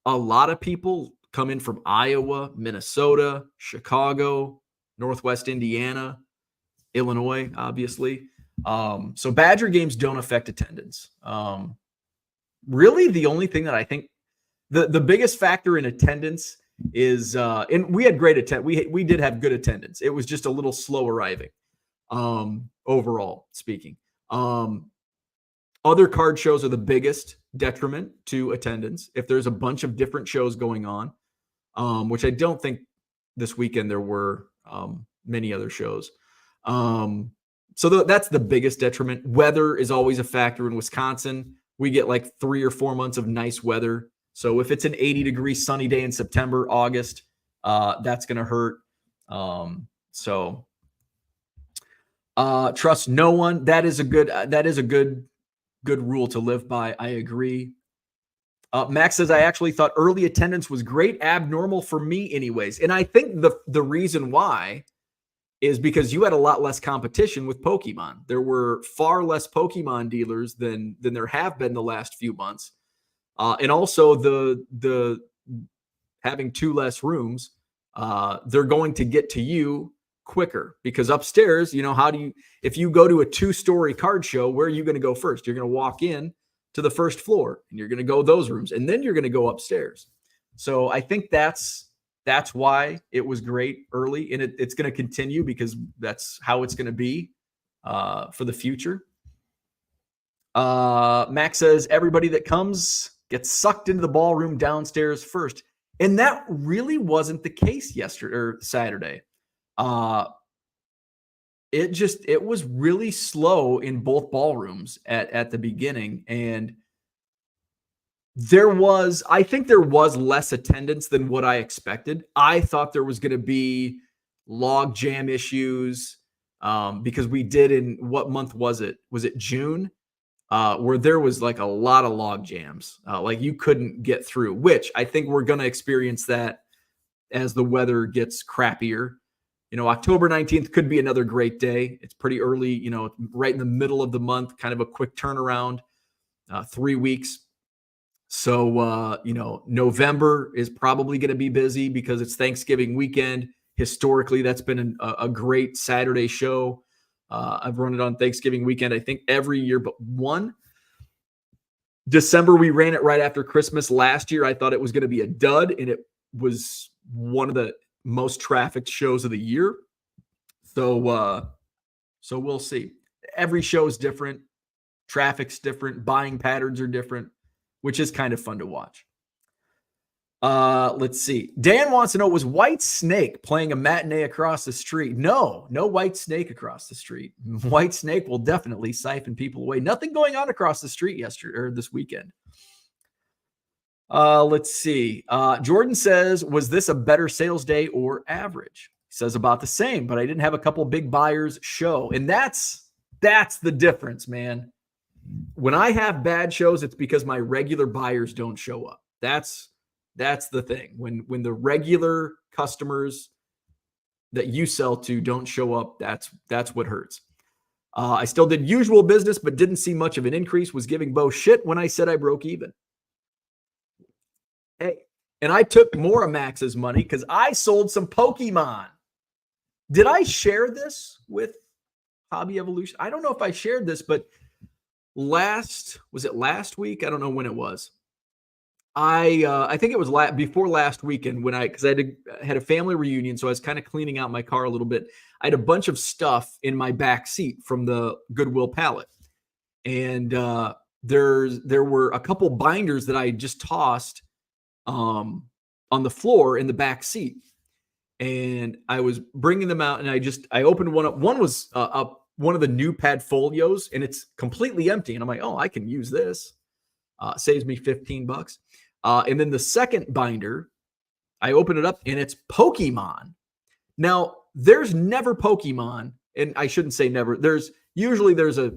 a lot of people come in from Iowa, Minnesota, Chicago, Northwest Indiana, Illinois, obviously. So Badger games don't affect attendance. Really, the only thing that I think the biggest factor in attendance is, and we had great attendance. We did have good attendance. It was just a little slow arriving, overall speaking. Other card shows are the biggest detriment to attendance. If there's a bunch of different shows going on, which I don't think this weekend there were many other shows. So that's the biggest detriment. Weather is always a factor in Wisconsin. We get like 3 or 4 months of nice weather. So if it's an 80-degree sunny day in September, August, that's going to hurt. Trust no one. That is a good rule to live by. I agree. Max says, I actually thought early attendance was great, abnormal for me anyways. And I think the reason why is because you had a lot less competition with Pokemon. There were far less Pokemon dealers than there have been the last few months. And also having 2 less rooms, they're going to get to you quicker, because upstairs, if you go to a 2-story card show, where are you going to go first? You're going to walk in to the first floor, and you're going to go those rooms, and then you're going to go upstairs. So I think that's why it was great early, and it's going to continue, because that's how it's going to be for the future. Max says everybody that comes gets sucked into the ballroom downstairs first. And that really wasn't the case yesterday or Saturday. It was really slow in both ballrooms at the beginning. And I think there was less attendance than what I expected. I thought there was going to be log jam issues because we did in, what month was it? Was it June? Where there was like a lot of log jams, like you couldn't get through, which I think we're going to experience that as the weather gets crappier. October 19th could be another great day. It's pretty early, right in the middle of the month, kind of a quick turnaround, 3 weeks. So, November is probably going to be busy because it's Thanksgiving weekend. Historically, that's been a great Saturday show. I've run it on Thanksgiving weekend, I think every year but one. December, we ran it right after Christmas last year. I thought it was going to be a dud, and it was one of the most trafficked shows of the year. So we'll see. Every show is different. Traffic's different. Buying patterns are different, which is kind of fun to watch. Let's see. Dan wants to know, was White Snake playing a matinee across the street? No White Snake across the street. White Snake will definitely siphon people away. Nothing going on across the street yesterday or this weekend. Let's see. Jordan says, was this a better sales day or average? He says about the same, but I didn't have a couple big buyers show. And that's the difference, man. When I have bad shows, it's because my regular buyers don't show up. That's the thing. When the regular customers that you sell to don't show up, that's what hurts. I still did usual business, but didn't see much of an increase. Was giving Bo shit when I said I broke even. Hey, and I took more of Max's money because I sold some Pokemon. Did I share this with Hobby Evolution? I don't know if I shared this, but was it last week? I don't know when it was. I think it was before last weekend because I had a family reunion, so I was kind of cleaning out my car a little bit. I had a bunch of stuff in my back seat from the Goodwill pallet, and there were a couple binders that I just tossed on the floor in the back seat, and I was bringing them out, and I opened one up. One was one of the new Padfolios, and it's completely empty, and I'm like, oh, I can use this. Saves me $15. And then the second binder, I open it up and it's Pokemon. Now, there's never Pokemon, and I shouldn't say never. There's a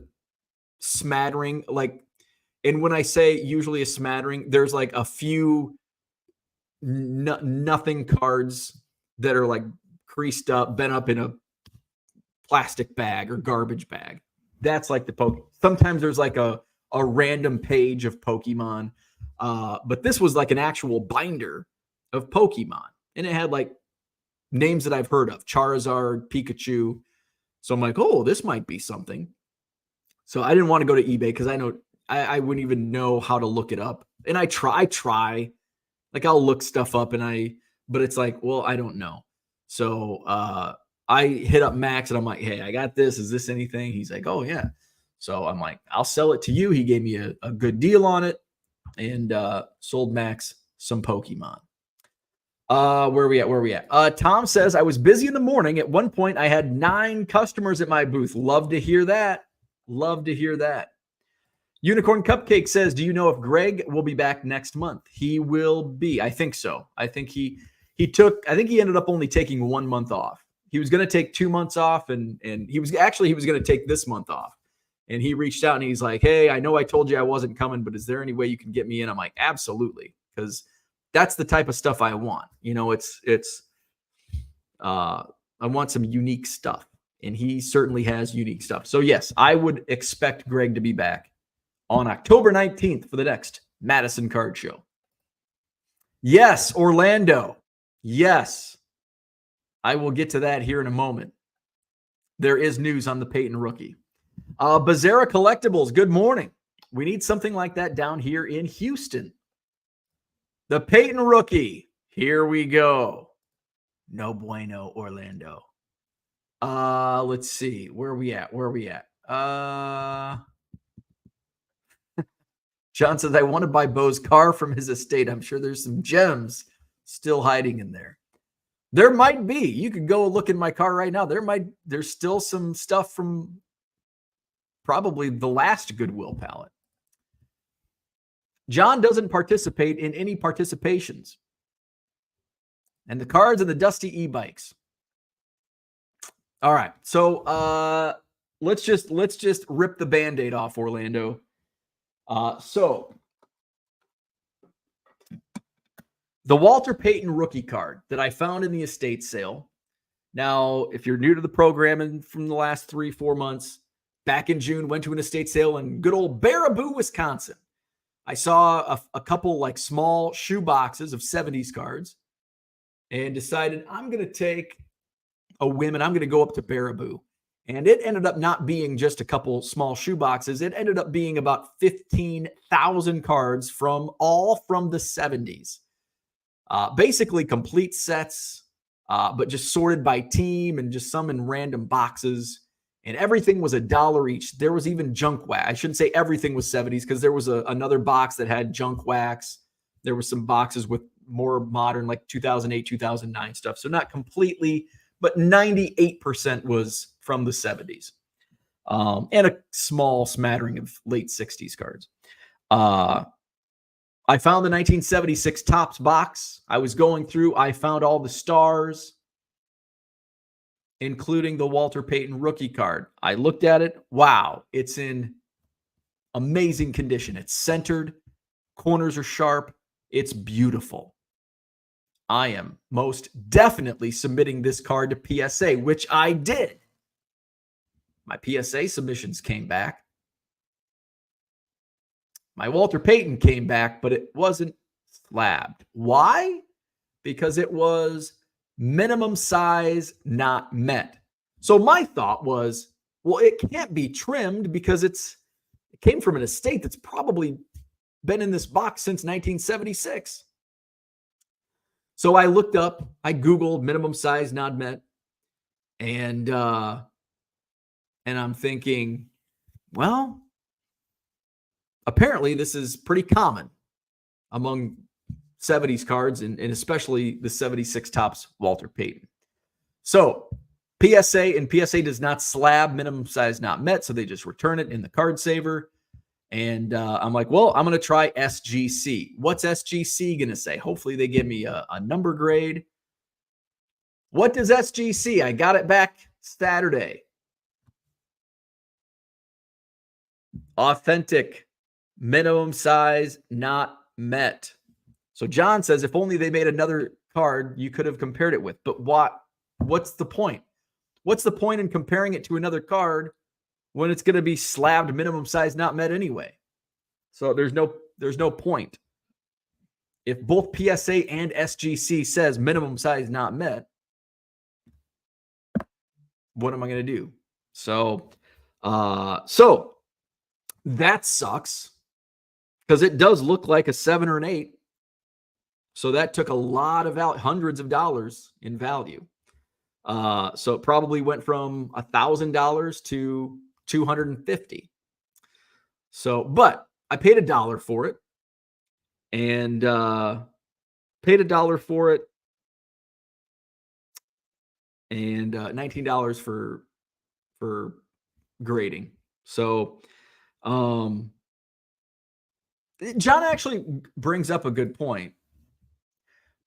smattering, and when I say usually a smattering, there's like a few nothing cards that are like creased up, bent up in a plastic bag or garbage bag. That's like the Pokemon. Sometimes there's like a random page of Pokemon. But this was like an actual binder of Pokemon. And it had like names that I've heard of. Charizard, Pikachu. So I'm like, oh, this might be something. So I didn't want to go to eBay because I know I wouldn't even know how to look it up. And I try. Like I'll look stuff up but it's like, well, I don't know. So I hit up Max and I'm like, hey, I got this. Is this anything? He's like, oh, yeah. So I'm like, I'll sell it to you. He gave me a good deal on it and sold Max some Pokemon. Where are we at? Tom says, I was busy in the morning. At one point, I had 9 customers at my booth. Love to hear that. Unicorn Cupcake says, do you know if Greg will be back next month? He will be. I think so. I think he ended up only taking 1 month off. He was going to take 2 months off and he was going to take this month off. And he reached out and he's like, hey, I know I told you I wasn't coming, but is there any way you can get me in? I'm like, absolutely. Because that's the type of stuff I want. I want some unique stuff. And he certainly has unique stuff. So yes, I would expect Greg to be back on October 19th for the next Madison Card Show. Yes, Orlando. Yes. I will get to that here in a moment. There is news on the Payton rookie. Bazera Collectibles, good morning. We need something like that down here in Houston. The Payton rookie. Here we go. No bueno, Orlando. Let's see. Where are we at? John says, I want to buy Bo's car from his estate. I'm sure there's some gems still hiding in there. There might be. You could go look in my car right now. There's still some stuff from probably the last Goodwill pallet. John doesn't participate in any participations. And the cards and the dusty e-bikes. All right. So let's just rip the Band-Aid off, Orlando. So the Walter Payton rookie card that I found in the estate sale. Now, if you're new to the program and from the last 3-4 months, back in June, went to an estate sale in good old Baraboo, Wisconsin. I saw a couple like small shoe boxes of 70s cards and decided I'm going to take a whim and I'm going to go up to Baraboo. And it ended up not being just a couple small shoe boxes. It ended up being about 15,000 cards from the 70s. Basically complete sets, but just sorted by team and just some in random boxes. And everything was $1 each. There was even junk wax. I shouldn't say everything was 70s because there was another box that had junk wax. There were some boxes with more modern, like 2008, 2009 stuff. So not completely, but 98% was from the 70s. And a small smattering of late 60s cards. I found the 1976 Topps box. I was going through. I found all the stars, including the Walter Payton rookie card. I looked at it. Wow, it's in amazing condition. It's centered. Corners are sharp. It's beautiful. I am most definitely submitting this card to PSA, which I did. My PSA submissions came back. My Walter Payton came back, but it wasn't slabbed. Why? Because it was minimum size not met. So my thought was, well, it can't be trimmed because it came from an estate that's probably been in this box since 1976. So I looked up, I Googled minimum size not met, and I'm thinking, well, apparently this is pretty common among 70s cards and especially the 76 Topps Walter Payton. So PSA does not slab minimum size not met, so they just return it in the card saver. And I'm like, well, I'm going to try SGC. What's SGC going to say? Hopefully they give me a number grade. What does SGC? I got it back Saturday. Authentic minimum size not met. So John says, if only they made another card you could have compared it with. But what's the point? What's the point in comparing it to another card when it's going to be slabbed minimum size not met anyway? So there's no point. If both PSA and SGC says minimum size not met, what am I going to do? So that sucks because it does look like a 7 or an 8. So that took a lot of hundreds of dollars in value. So it probably went from $1,000 to $250. So, but I paid $1 for it, and paid $1 for it, and $19 for grading. So, John actually brings up a good point.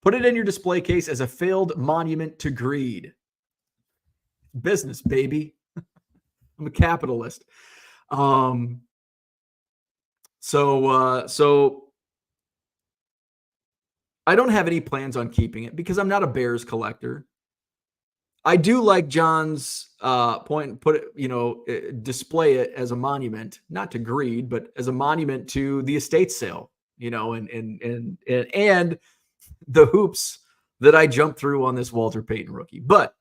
Put it in your display case as a failed monument to greed. Business, baby. I'm a capitalist. So I don't have any plans on keeping it because I'm not a Bears collector. I do like John's point, display it as a monument, not to greed, but as a monument to the estate sale, and the hoops that I jumped through on this Walter Payton rookie. But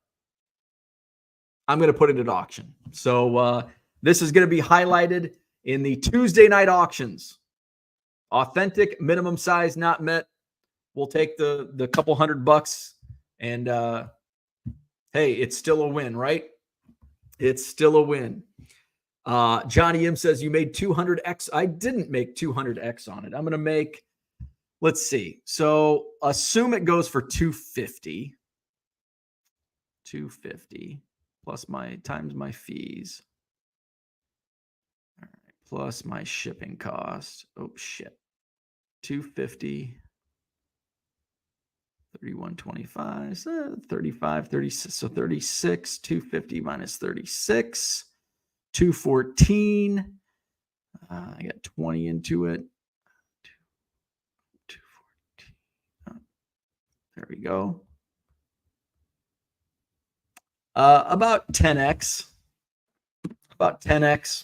I'm going to put it at auction. So this is going to be highlighted in the Tuesday night auctions. Authentic, minimum size not met. We'll take the couple $100 and hey, it's still a win, right? It's still a win. Johnny M says you made 200X. I didn't make 200X on it. I'm going to make, let's see. So assume it goes for 250. 250 plus times my fees. All right, plus my shipping cost. Oh shit. 250. 3125, 35, 36. So 36, 250 minus 36, 214. I got 20 into it. 214. Oh, there we go. About 10x. About 10x.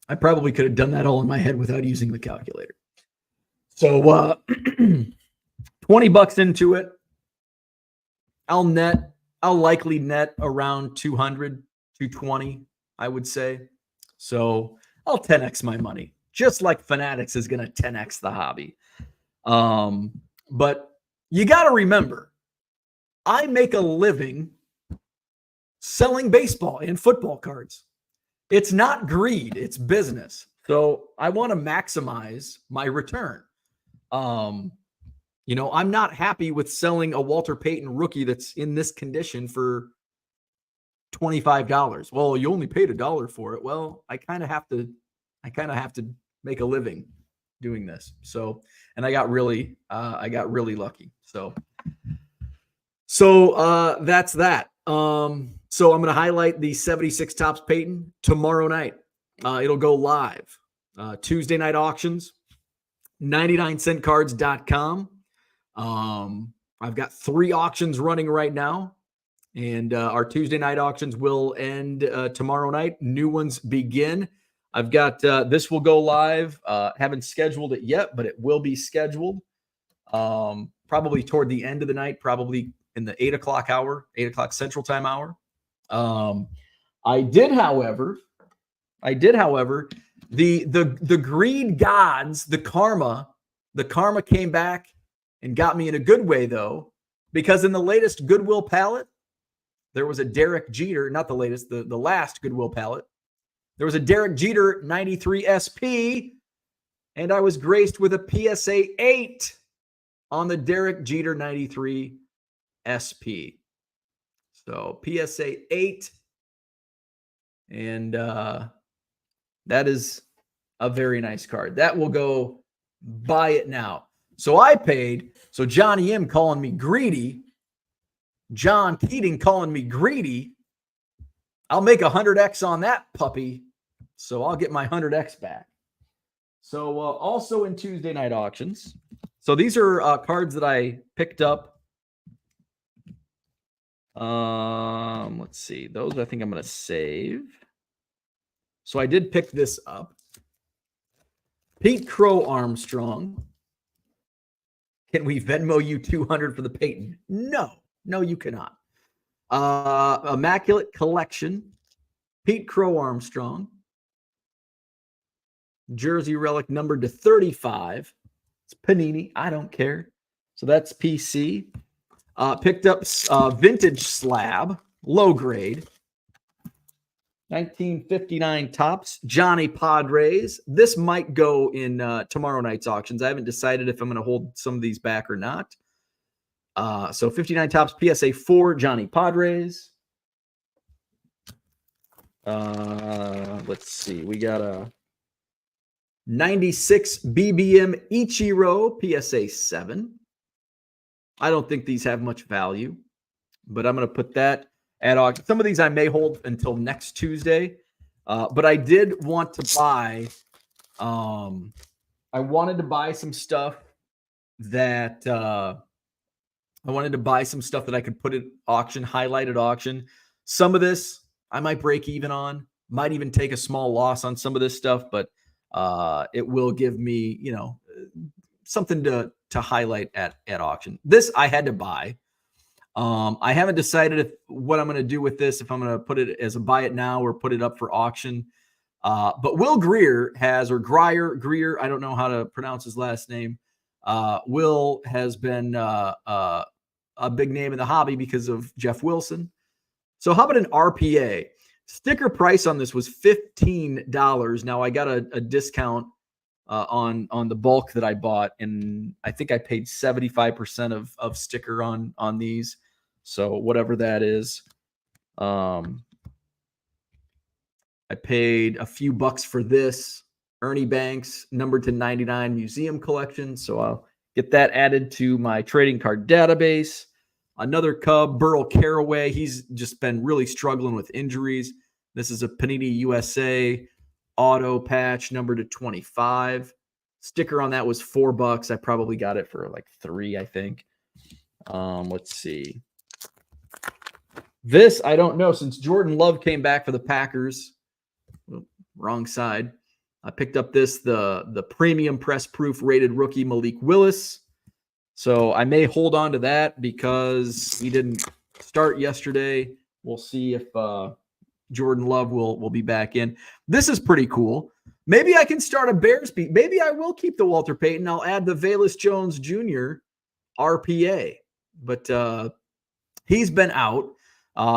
I probably could have done that all in my head without using the calculator. So $20 into it. I'll likely net around 200, 220, I would say. So I'll 10x my money, just like Fanatics is going to 10x the hobby. But you got to remember, I make a living selling baseball and football cards. It's not greed, it's business. So I want to maximize my return. I'm not happy with selling a Walter Payton rookie that's in this condition for $25. Well, you only paid $1 for it. Well, I kind of have to make a living doing this. So, and I got really lucky. So that's that. So I'm going to highlight the 76 Topps Payton tomorrow night. It'll go live. Tuesday night auctions, 99centcards.com. I've got 3 auctions running right now, and our Tuesday night auctions will end tomorrow night. New ones begin. I've got this will go live. Haven't scheduled it yet, but it will be scheduled probably toward the end of the night, probably in the 8 o'clock hour, 8 o'clock Central Time hour. I did, however, the greed gods, the karma came back and got me in a good way, though, because in the latest Goodwill palette, there was a Derek Jeter, not the latest, the last Goodwill palette. There was a Derek Jeter 93 SP, and I was graced with a PSA 8 on the Derek Jeter 93 SP. So PSA 8, and that is a very nice card. That will go buy it now. So I paid. So Johnny M calling me greedy. John Keating calling me greedy. I'll make 100x on that puppy. So I'll get my 100x back. So also in Tuesday night auctions. So these are cards that I picked up. Let's see. Those I think I'm going to save. So I did pick this up. Pete Crow Armstrong. Can we Venmo you 200 for the Payton? No, you cannot. Immaculate Collection. Pete Crow Armstrong. Jersey relic numbered to 35. It's Panini. I don't care. So that's PC. Picked up vintage slab, low grade. 1959 Topps, Johnny Padres. This might go in tomorrow night's auctions. I haven't decided if I'm going to hold some of these back or not. So 59 Topps, PSA 4, Johnny Padres. Let's see. We got a 96 BBM Ichiro, PSA 7. I don't think these have much value, but I'm going to put that at auction. Some of these I may hold until next Tuesday, but I did want to buy. I wanted to buy some stuff that I could put at auction, highlight at auction. Some of this I might break even on, might even take a small loss on some of this stuff, but it will give me, something to highlight at auction. This I had to buy. I haven't decided what I'm going to do with this, if I'm going to put it as a buy it now or put it up for auction. But Will Greer Greer, I don't know how to pronounce his last name. Will has been a big name in the hobby because of Jeff Wilson. So how about an RPA? Sticker price on this was $15. Now I got a discount on the bulk that I bought, and I think I paid 75% of sticker on these. So whatever that is. I paid a few bucks for this. Ernie Banks, numbered to 99 museum collection. So I'll get that added to my trading card database. Another Cub, Burl Caraway. He's just been really struggling with injuries. This is a Panini USA auto patch, numbered to 25. Sticker on that was $4. I probably got it for like $3, I think. Let's see. This, I don't know. Since Jordan Love came back for the Packers, wrong side, I picked up the premium press proof rated rookie Malik Willis. So I may hold on to that because he didn't start yesterday. We'll see if Jordan Love will be back in. This is pretty cool. Maybe I can start a Bears beat. Maybe I will keep the Walter Payton. I'll add the Velus Jones Jr. RPA. But he's been out.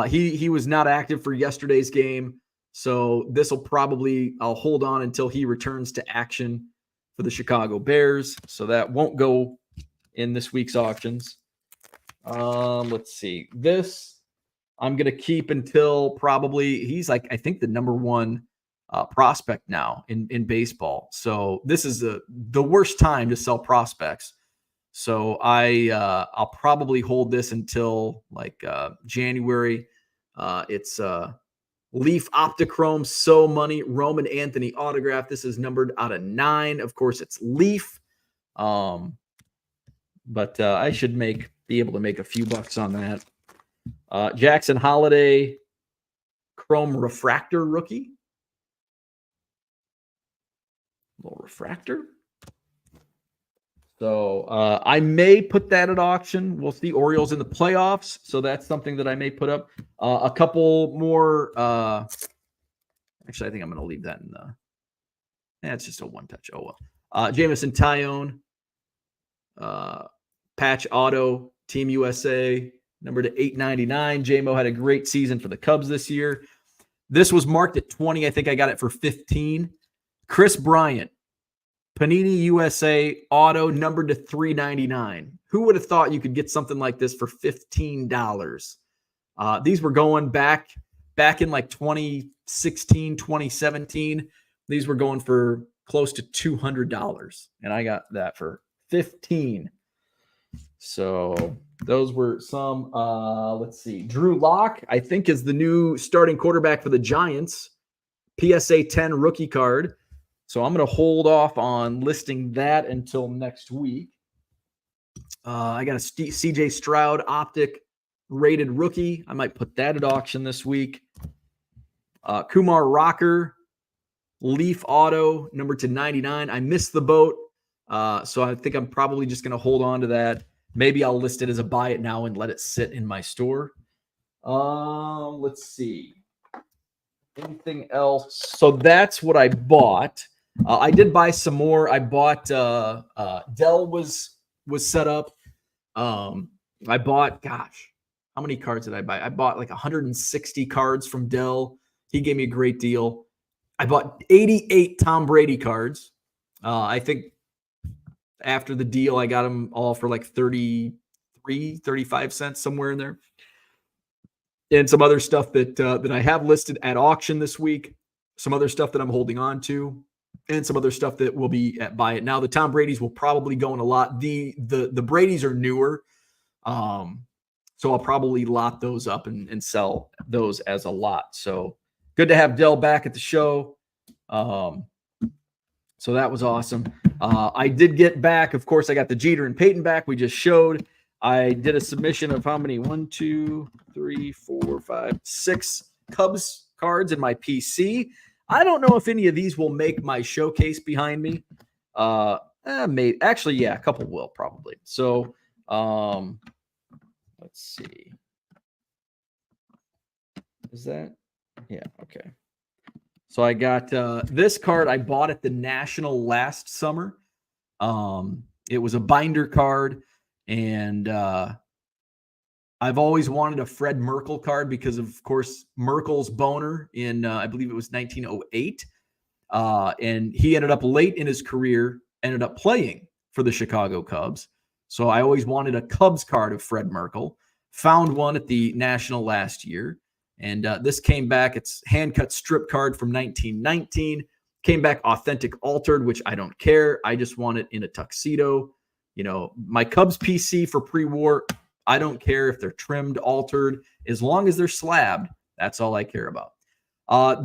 He was not active for yesterday's game. So this will probably, I'll hold on until he returns to action for the Chicago Bears. So that won't go in this week's auctions. Let's see. This I'm going to keep until probably he's like, I think the number one prospect now in baseball. So this is the worst time to sell prospects. So I'll probably hold this until like January. It's Leaf Optichrome, So Money, Roman Anthony autograph. This is numbered out of 9. Of course, it's Leaf. But I should be able to make a few bucks on that. Jackson Holiday, Chrome Refractor rookie. Little refractor. So I may put that at auction. We'll see. Orioles in the playoffs. So that's something that I may put up. A couple more. Actually, I think I'm going to leave that in the. It's just a one-touch. Oh, well. Jamison Tyone. Patch Auto. Team USA. Number to 899. J-Mo had a great season for the Cubs this year. This was marked at 20. I think I got it for 15. Chris Bryant. Panini USA auto, numbered to 399. Who would have thought you could get something like this for $15? These were going back in like 2016, 2017. These were going for close to $200, and I got that for 15. So those were some. Let's see. Drew Lock, I think, is the new starting quarterback for the Giants. PSA 10 rookie card. So I'm going to hold off on listing that until next week. I got a CJ Stroud optic rated rookie. I might put that at auction this week. Kumar Rocker, Leaf auto, number to 99. I missed the boat. So I think I'm probably just going to hold on to that. Maybe I'll list it as a buy it now and let it sit in my store. Let's see. Anything else? So that's what I bought. I did buy some more. I bought Dell was set up. I bought, how many cards did I buy? I bought like 160 cards from Dell. He gave me a great deal. I bought 88 Tom Brady cards. I think after the deal, I got them all for like 35 cents, somewhere in there. And some other stuff that I have listed at auction this week. Some other stuff that I'm holding on to. And some other stuff that will be at buy it now. The Tom Brady's will probably go in a lot. The Brady's are newer. So I'll probably lot those up and sell those as a lot. So good to have Dell back at the show. So that was awesome. I did get back, of course, I got the Jeter and Payton back. We just showed. I did a submission of how many? 1, 2, 3, 4, 5, 6 Cubs cards in my PC. I don't know if any of these will make my showcase behind me. Maybe actually, yeah, a couple will probably. So, let's see. Is that? Yeah. Okay. So I got this card. I bought at the National last summer. It was a binder card, and I've always wanted a Fred Merkle card because, of course, Merkle's boner in I believe it was 1908, and he ended up late in his career, ended up playing for the Chicago Cubs. So I always wanted a Cubs card of Fred Merkle. Found one at the National last year. And this came back. It's hand-cut strip card from 1919. Came back authentic altered, which I don't care. I just want it in a tuxedo. You know, my Cubs PC for pre-war, I don't care if they're trimmed, altered. As long as they're slabbed, that's all I care about.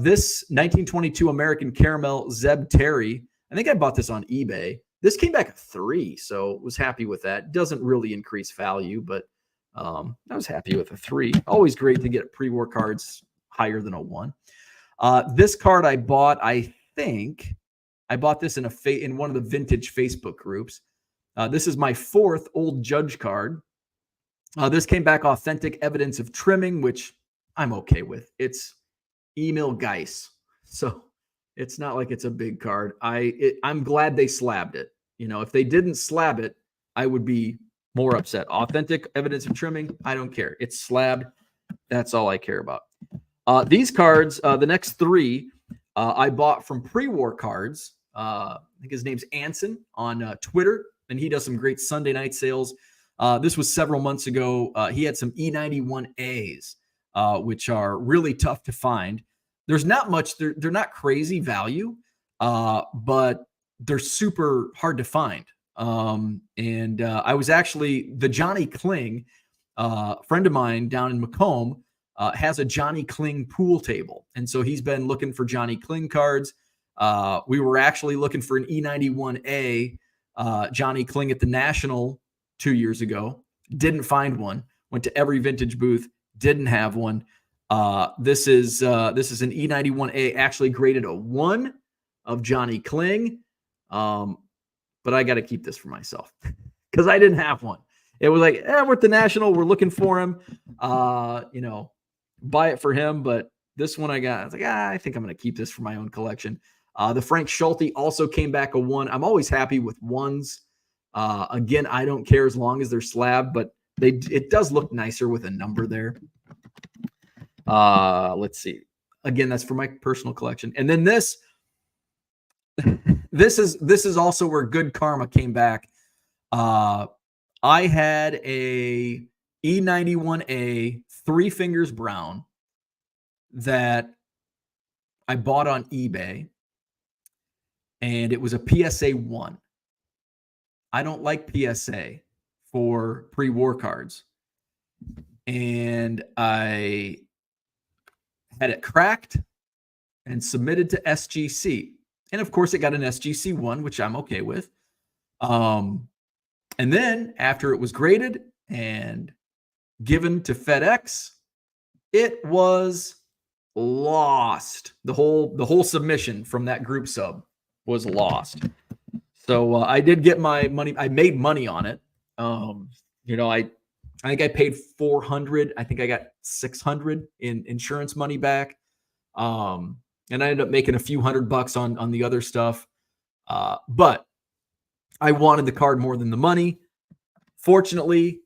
This 1922 American Caramel Zeb Terry, I think I bought this on eBay. This came back a 3, so was happy with that. Doesn't really increase value, but I was happy with a 3. Always great to get pre-war cards higher than a 1. This card I bought, I think I bought this in one of the vintage Facebook groups. This is my 4th Old Judge card. This came back authentic evidence of trimming, which I'm okay with. It's Emil Geiss, so it's not like it's a big card. I'm glad they slabbed it. You know, if they didn't slab it, I would be more upset. Authentic evidence of trimming, I don't care. It's slabbed. That's all I care about. These cards, the next 3, I bought from Pre-War Cards. I think his name's Anson on Twitter, and he does some great Sunday night sales. This was several months ago. He had some E91As, which are really tough to find. There's not much. They're not crazy value, but they're super hard to find. I was actually the Johnny Kling, friend of mine down in Macomb, has a Johnny Kling pool table. And so he's been looking for Johnny Kling cards. We were actually looking for an E91A Johnny Kling at the National 2 years ago. Didn't find one. Went to every vintage booth. Didn't have one. This is an E91A, actually graded a 1 of Johnny Kling. But I got to keep this for myself because I didn't have one. It was like, we're at the National. We're looking for him. Buy it for him. But this one I got, I was like, I think I'm going to keep this for my own collection. The Frank Schulte also came back a 1. I'm always happy with 1s. Again, I don't care as long as they're slabbed, but it does look nicer with a number there. Let's see. Again, that's for my personal collection. And then this is also where good karma came back. I had a E91A 3 Fingers Brown that I bought on eBay, and it was a PSA 1. I don't like PSA for pre-war cards. And I had it cracked and submitted to SGC. And of course, it got an SGC 1, which I'm okay with. And then after it was graded and given to FedEx, it was lost. The whole submission from that group sub was lost. So I did get my money. I made money on it. I think I paid $400. I think I got $600 in insurance money back. And I ended up making a few $100 on the other stuff. But I wanted the card more than the money. Fortunately,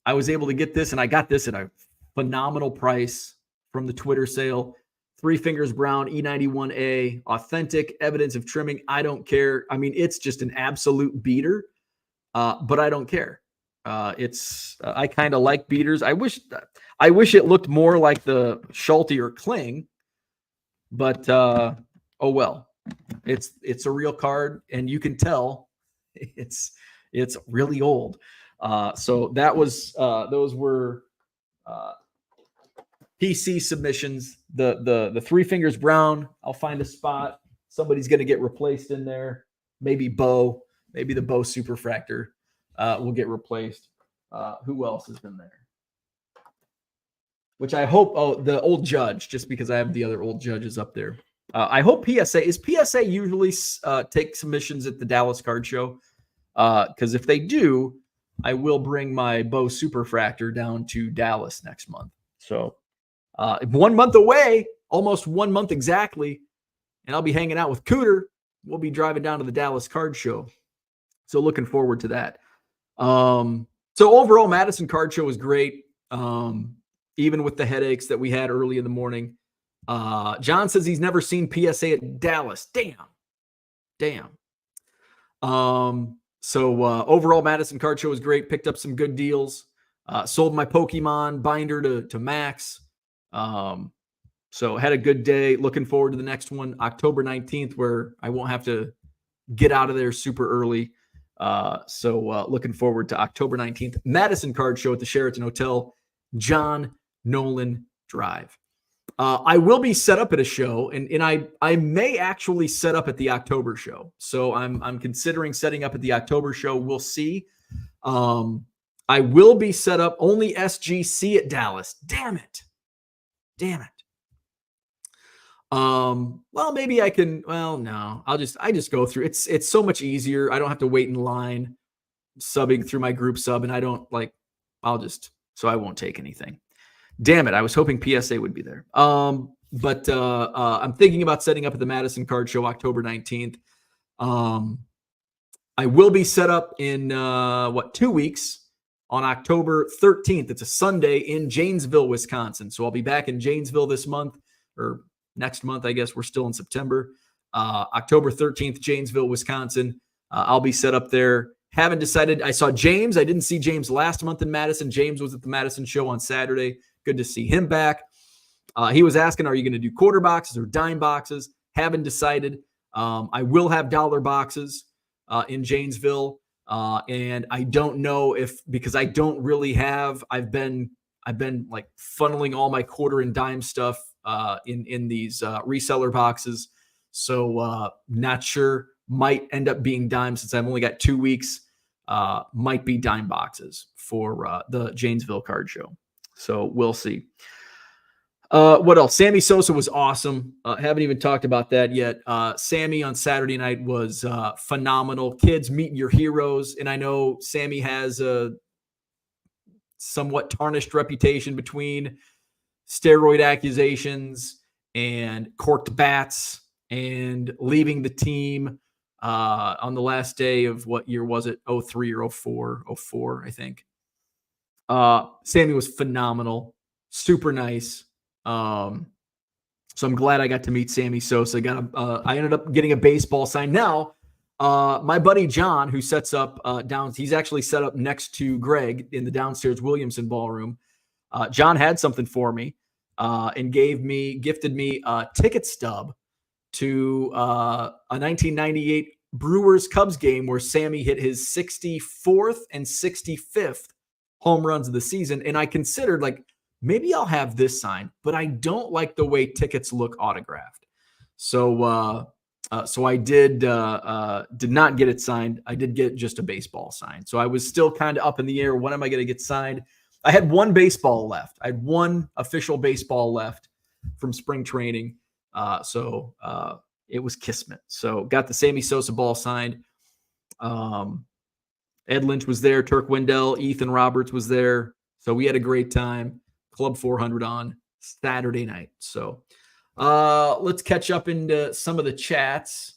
I was able to get this, and I got this at a phenomenal price from the Twitter sale. 3 Fingers Brown, E91A, authentic evidence of trimming. I don't care. I mean, it's just an absolute beater, but I don't care. I kind of like beaters. I wish it looked more like the Schulte or Kling, but oh well. It's a real card, and you can tell it's really old. So that was those were PC submissions. The 3 Fingers Brown, I'll find a spot. Somebody's going to get replaced in there. Maybe the Bo Superfractor will get replaced. Who else has been there? Which I hope, the Old Judge, just because I have the other Old Judges up there. I hope PSA usually take submissions at the Dallas Card Show. Because if they do, I will bring my Bo Superfractor down to Dallas next month. So 1 month away, almost 1 month exactly, and I'll be hanging out with Cooter. We'll be driving down to the Dallas Card Show. So looking forward to that. So overall, Madison Card Show was great, even with the headaches that we had early in the morning. John says he's never seen PSA at Dallas. Damn. So overall, Madison Card Show was great. Picked up some good deals. Sold my Pokemon binder to Max. So had a good day. Looking forward to the next one, October 19th, where I won't have to get out of there super early. So looking forward to October 19th, Madison Card Show at the Sheraton Hotel, John Nolan Drive. I will be set up at a show, and I may actually set up at the October show. So I'm considering setting up at the October show. We'll see. I will be set up only SGC at Dallas. Damn it. Well, maybe I can. Well, no, I just go through. It's so much easier. I don't have to wait in line, subbing through my group sub, and I don't like. So I won't take anything. Damn it! I was hoping PSA would be there. But I'm thinking about setting up at the Madison Card Show October 19th. I will be set up in 2 weeks on October 13th. It's a Sunday in Janesville, Wisconsin. So I'll be back in Janesville this month, or next month, I guess. We're still in September. October 13th, Janesville, Wisconsin. I'll be set up there. Haven't decided. I saw James. I didn't see James last month in Madison. James was at the Madison show on Saturday. Good to see him back. He was asking, are you going to do quarter boxes or dime boxes? Haven't decided. I will have dollar boxes in Janesville. And I don't know because I don't really have, I've been like funneling all my quarter and dime stuff in these reseller boxes. So not sure, might end up being dime since I've only got 2 weeks, might be dime boxes for the Janesville Card Show. So we'll see. What else? Sammy Sosa was awesome. Haven't even talked about that yet. Sammy on Saturday night was phenomenal. Kids, meet your heroes. And I know Sammy has a somewhat tarnished reputation between steroid accusations and corked bats and leaving the team on the last day of what year was it? 03 or 04, I think. Sammy was phenomenal. Super nice. So I'm glad I got to meet Sammy Sosa. I ended up getting a baseball sign. Now, my buddy John, who sets up he's actually set up next to Greg in the downstairs Williamson ballroom. John had something for me and gifted me a ticket stub to a 1998 Brewers Cubs game where Sammy hit his 64th and 65th home runs of the season. And I considered maybe I'll have this signed, but I don't like the way tickets look autographed. So I did not get it signed. I did get just a baseball signed. So I was still kind of up in the air. When am I going to get signed? I had one baseball left. I had one official baseball left from spring training. So it was kismet. So got the Sammy Sosa ball signed. Ed Lynch was there. Turk Wendell, Ethan Roberts was there. So we had a great time. Club 400 on Saturday night. So let's catch up into some of the chats.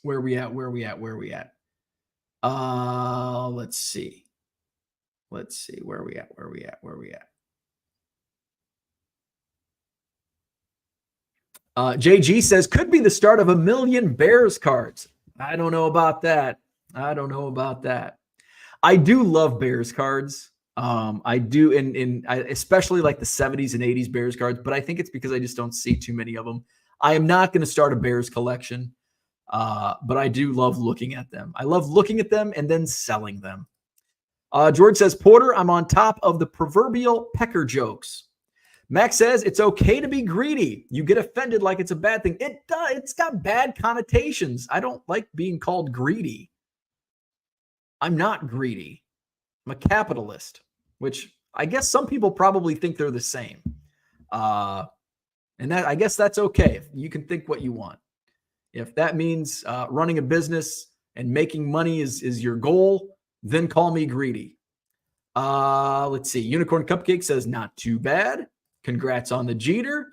Where we at? Let's see. Where we at? JG says, could be the start of 1 million Bears cards. I don't know about that. I do love Bears cards. I do, and I especially like the 70s and 80s Bears cards, but I think it's because I just don't see too many of them. I am not going to start a Bears collection, but I do love looking at them. I love looking at them and then selling them. George says, Porter, I'm on top of the proverbial pecker jokes. Max says, it's okay to be greedy. You get offended like it's a bad thing. It's got bad connotations. I don't like being called greedy. I'm not greedy. I'm a capitalist, which I guess some people probably think they're the same. And that, I guess that's okay. You can think what you want. If that means running a business and making money is your goal, then call me greedy. Let's see. Unicorn Cupcake says, not too bad. Congrats on the Jeter.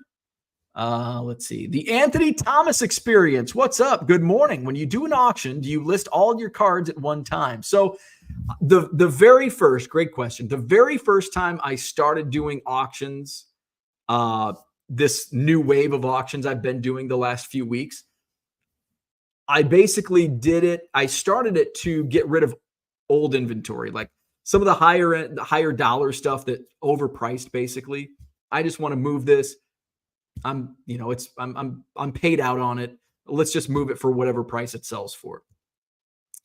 Let's see. The Anthony Thomas experience. What's up? Good morning. When you do an auction, do you list all your cards at one time? So the very first, great question. The very first time I started doing auctions, this new wave of auctions I've been doing the last few weeks, I basically did it. I started it to get rid of old inventory, like some of the higher dollar stuff that overpriced. Basically, I just want to move this. I'm paid out on it. Let's just move it for whatever price it sells for.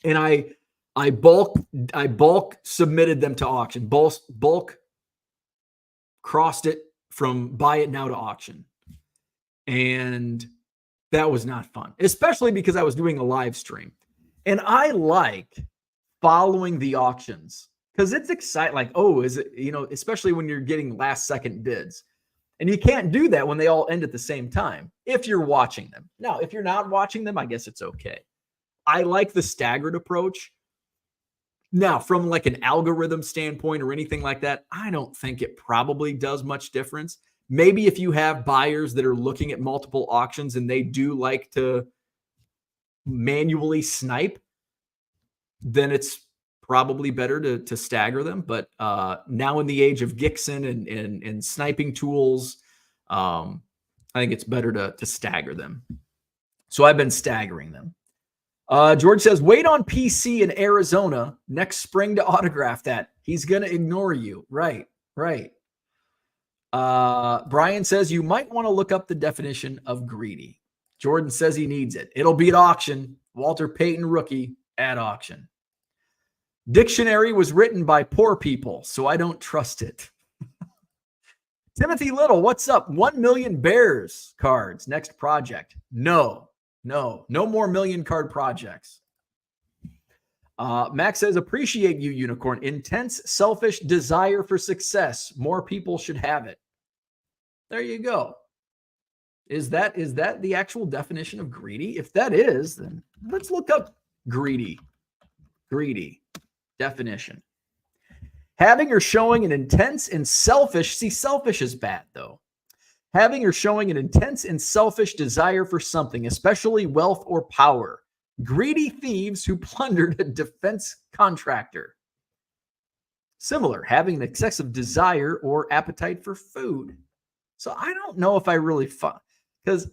And I bulk submitted them to auction. Bulk crossed it from buy it now to auction. And that was not fun, especially because I was doing a live stream. And I like following the auctions because it's exciting. Like, oh, is it, especially when you're getting last second bids. And you can't do that when they all end at the same time if you're watching them. Now, if you're not watching them, I guess it's okay. I like the staggered approach. Now, from like an algorithm standpoint or anything like that, I don't think it probably does much difference. Maybe if you have buyers that are looking at multiple auctions and they do like to manually snipe, then it's probably better to stagger them. But now in the age of Gixxon and sniping tools, I think it's better to stagger them. So I've been staggering them. George says, wait on PC in Arizona next spring to autograph that. He's going to ignore you. Right. Brian says, you might want to look up the definition of greedy. Jordan says he needs it. It'll be at auction. Walter Payton rookie at auction. Dictionary was written by poor people, so I don't trust it. Timothy Little, what's up? 1 million Bears cards. Next project. No more million card projects. Max says, appreciate you, Unicorn. Intense, selfish desire for success. More people should have it. There you go. Is that the actual definition of greedy? If that is, then let's look up greedy. Greedy definition. Having or showing an intense and selfish, see, selfish is bad though. Having or showing an intense and selfish desire for something, especially wealth or power. Greedy thieves who plundered a defense contractor. Similar, having an excessive desire or appetite for food. So I don't know if I really because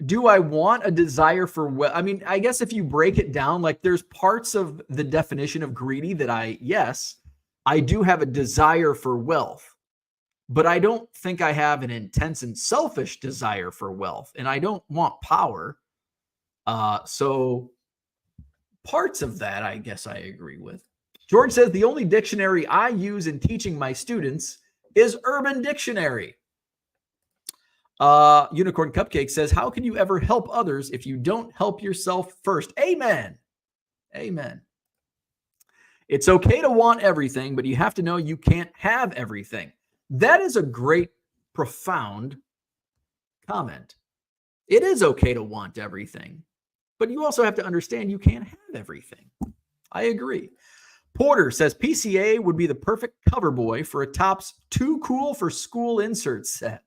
do I want a desire for wealth? I mean, I guess if you break it down, like there's parts of the definition of greedy that I do have a desire for wealth, but I don't think I have an intense and selfish desire for wealth, and I don't want power. So parts of that, I guess I agree with. George says, the only dictionary I use in teaching my students is Urban Dictionary. Unicorn Cupcake says, how can you ever help others if you don't help yourself first? Amen. It's okay to want everything, but you have to know you can't have everything. That is a great, profound comment. It is okay to want everything, but you also have to understand you can't have everything. I agree. Porter says PCA would be the perfect cover boy for a Topps Too Cool for School insert set.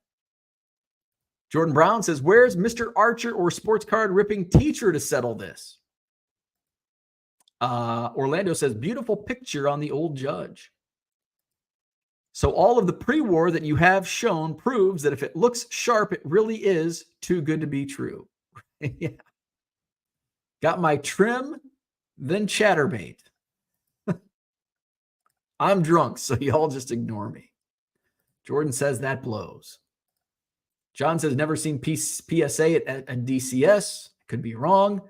Jordan Brown says, where's Mr. Archer or sports card ripping teacher to settle this? Orlando says, beautiful picture on the old Judge. So all of the pre-war that you have shown proves that if it looks sharp, it really is too good to be true. Yeah. Got my trim, then chatterbait. I'm drunk, so y'all just ignore me. Jordan says that blows. John says, never seen PSA at DCS. Could be wrong.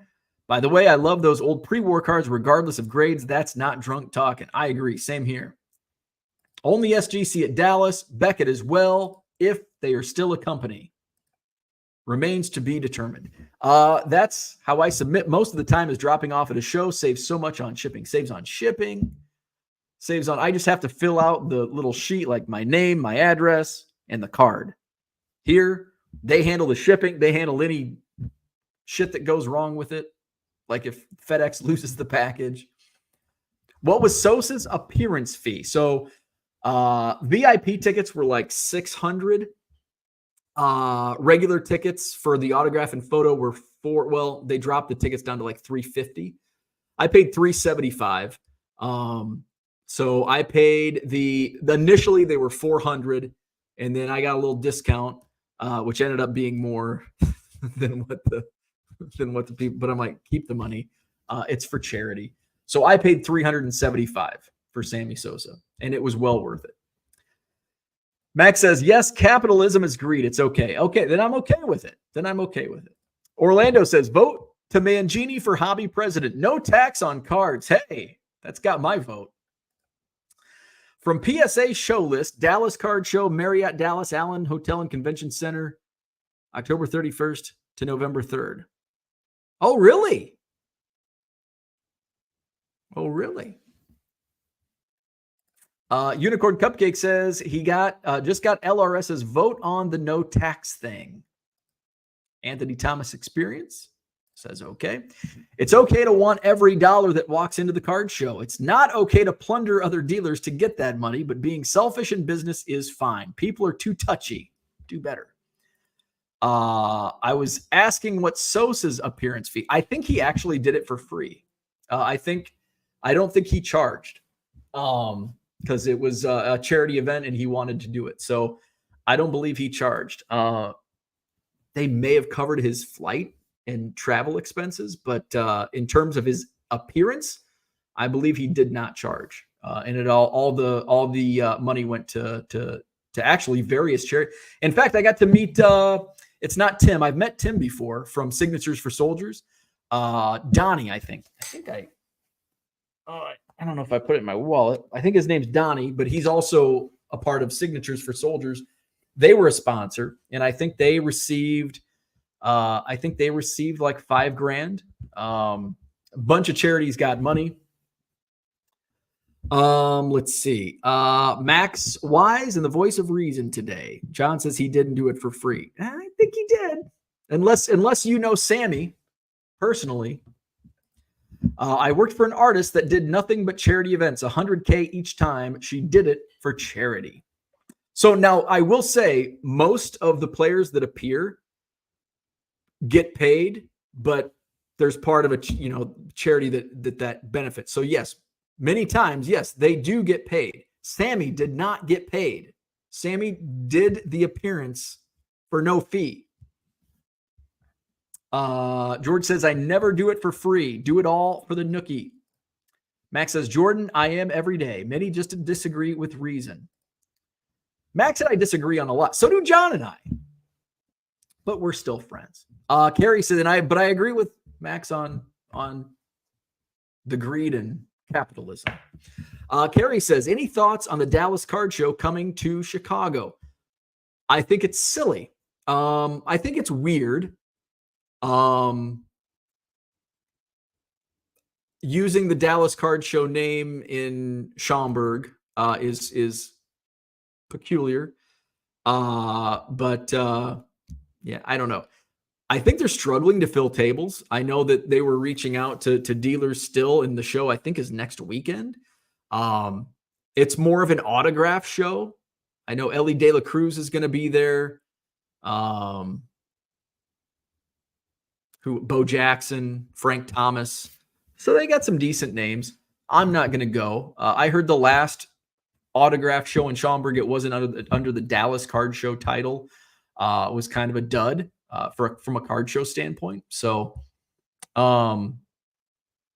By the way, I love those old pre-war cards regardless of grades. That's not drunk talking. I agree. Same here. Only SGC at Dallas. Beckett as well, if they are still a company. Remains to be determined. That's how I submit most of the time, is dropping off at a show. Saves so much on shipping. Saves on shipping. Saves on, I just have to fill out the little sheet like my name, my address, and the card. Here, they handle the shipping. They handle any shit that goes wrong with it, like if FedEx loses the package. What was Sosa's appearance fee? So VIP tickets were like $600. Regular tickets for the autograph and photo were they dropped the tickets down to like $350. I paid $375. So I paid the initially they were $400, and then I got a little discount, which ended up being more than what the people. But I'm like, keep the money. It's for charity. So I paid $375 for Sammy Sosa, and it was well worth it. Max says, yes, capitalism is greed. It's okay. Okay, then I'm okay with it. Orlando says, vote to Mangini for hobby president. No tax on cards. Hey, that's got my vote. From PSA show list, Dallas Card Show, Marriott Dallas, Allen Hotel and Convention Center, October 31st to November 3rd. Oh, really? Unicorn Cupcake says he just got LRS's vote on the no tax thing. Anthony Thomas Experience says, okay. It's okay to want every dollar that walks into the card show. It's not okay to plunder other dealers to get that money, but being selfish in business is fine. People are too touchy. Do better. I was asking what Sosa's appearance fee. I think he actually did it for free. I don't think he charged because it was a charity event and he wanted to do it. So I don't believe he charged. They may have covered his flight and travel expenses, but in terms of his appearance, I believe he did not charge. And it all the money went to actually various charities. In fact, I got to meet. It's not Tim. I've met Tim before from Signatures for Soldiers. Donnie, I think. I don't know if I put it in my wallet. I think his name's Donnie, but he's also a part of Signatures for Soldiers. They were a sponsor, and I think they received like $5,000. A bunch of charities got money. Let's see. Max Wise and the voice of reason today. John says he didn't do it for free. I think he did. Unless you know Sammy personally. I worked for an artist that did nothing but charity events, $100K each time. She did it for charity. So now I will say most of the players that appear get paid, but there's part of a charity that benefits. So yes, many times, yes, they do get paid. Sammy did not get paid. Sammy did the appearance for no fee. George says, I never do it for free. Do it all for the nookie. Max says, Jordan, I am every day. Many just disagree with reason. Max and I disagree on a lot. So do John and I. But we're still friends. Carrie says, but I agree with Max on the greed and capitalism. Carrie says, any thoughts on the Dallas Card Show coming to Chicago? I think it's silly. I think it's weird. Using the Dallas Card Show name in Schaumburg is peculiar. But yeah, I don't know. I think they're struggling to fill tables. I know that they were reaching out to dealers still, in the show I think is next weekend. It's more of an autograph show. I know Ellie De La Cruz is going to be there. Bo Jackson, Frank Thomas. So they got some decent names. I'm not going to go. I heard the last autograph show in Schaumburg, it wasn't under the Dallas Card Show title. It was kind of a dud from a card show standpoint. So I'm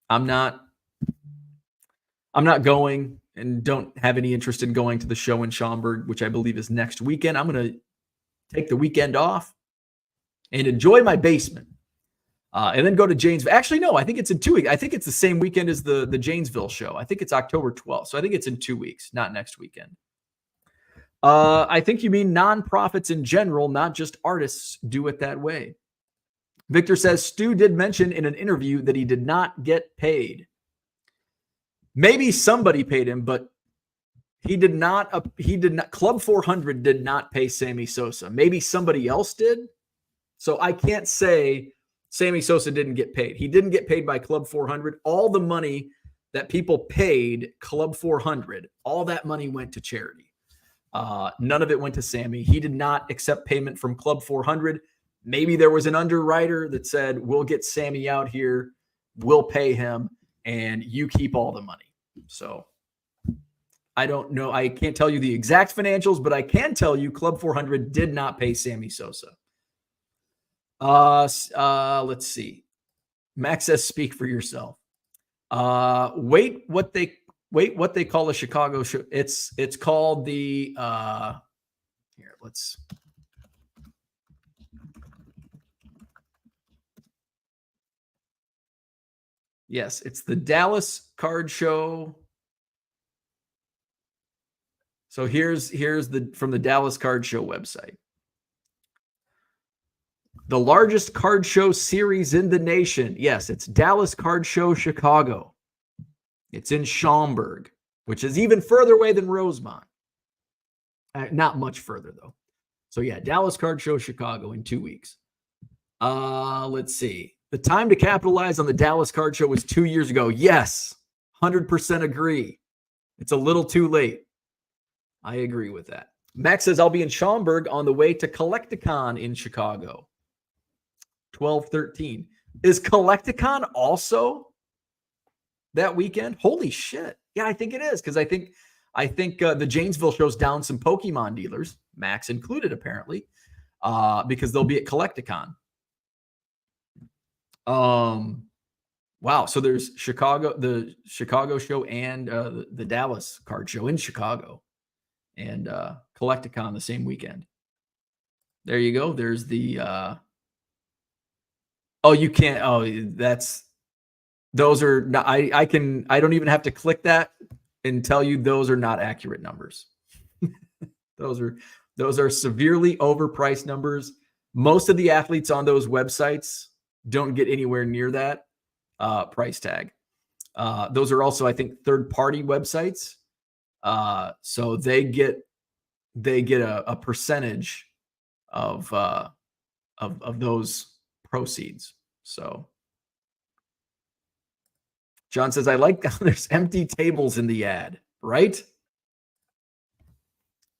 not going and don't have any interest in going to the show in Schaumburg, which I believe is next weekend. I'm going to take the weekend off and enjoy my basement. And then go to Janesville. Actually, no, I think it's in 2 weeks. I think it's the same weekend as the Janesville show. I think it's October 12th. So I think it's in 2 weeks, not next weekend. I think you mean nonprofits in general, not just artists do it that way. Victor says, Stu did mention in an interview that he did not get paid. Maybe somebody paid him, but he did not. Club 400 did not pay Sammy Sosa. Maybe somebody else did. So I can't say Sammy Sosa didn't get paid. He didn't get paid by Club 400. All the money that people paid Club 400, all that money went to charity. None of it went to Sammy. He did not accept payment from Club 400. Maybe there was an underwriter that said, we'll get Sammy out here, we'll pay him, and you keep all the money. So I don't know. I can't tell you the exact financials, but I can tell you Club 400 did not pay Sammy Sosa. Let's see. Max says, speak for yourself. Wait, what they call a Chicago show. It's called the, here, let's, yes, it's the Dallas Card Show. So here's from the Dallas Card Show website. The largest card show series in the nation. Yes, it's Dallas Card Show Chicago. It's in Schaumburg, which is even further away than Rosemont. Not much further, though. So, yeah, Dallas Card Show Chicago in 2 weeks. Let's see. The time to capitalize on the Dallas Card Show was 2 years ago. Yes, 100% agree. It's a little too late. I agree with that. Max says, I'll be in Schaumburg on the way to Collecticon in Chicago. 12/13. Is Collecticon also that weekend? Holy shit. Yeah, I think it is, because I think the Janesville show's down some Pokemon dealers, Max included apparently, because they'll be at Collecticon. Wow. So there's the Chicago show and the Dallas Card Show in Chicago, and Collecticon the same weekend. There you go. There's the oh, you can't. Oh, those are not, I don't even have to click that and tell you those are not accurate numbers. Those are severely overpriced numbers. Most of the athletes on those websites don't get anywhere near that price tag. Those are also, I think, third-party websites. So they get a percentage of those proceeds. So John says, I like how there's empty tables in the ad, right?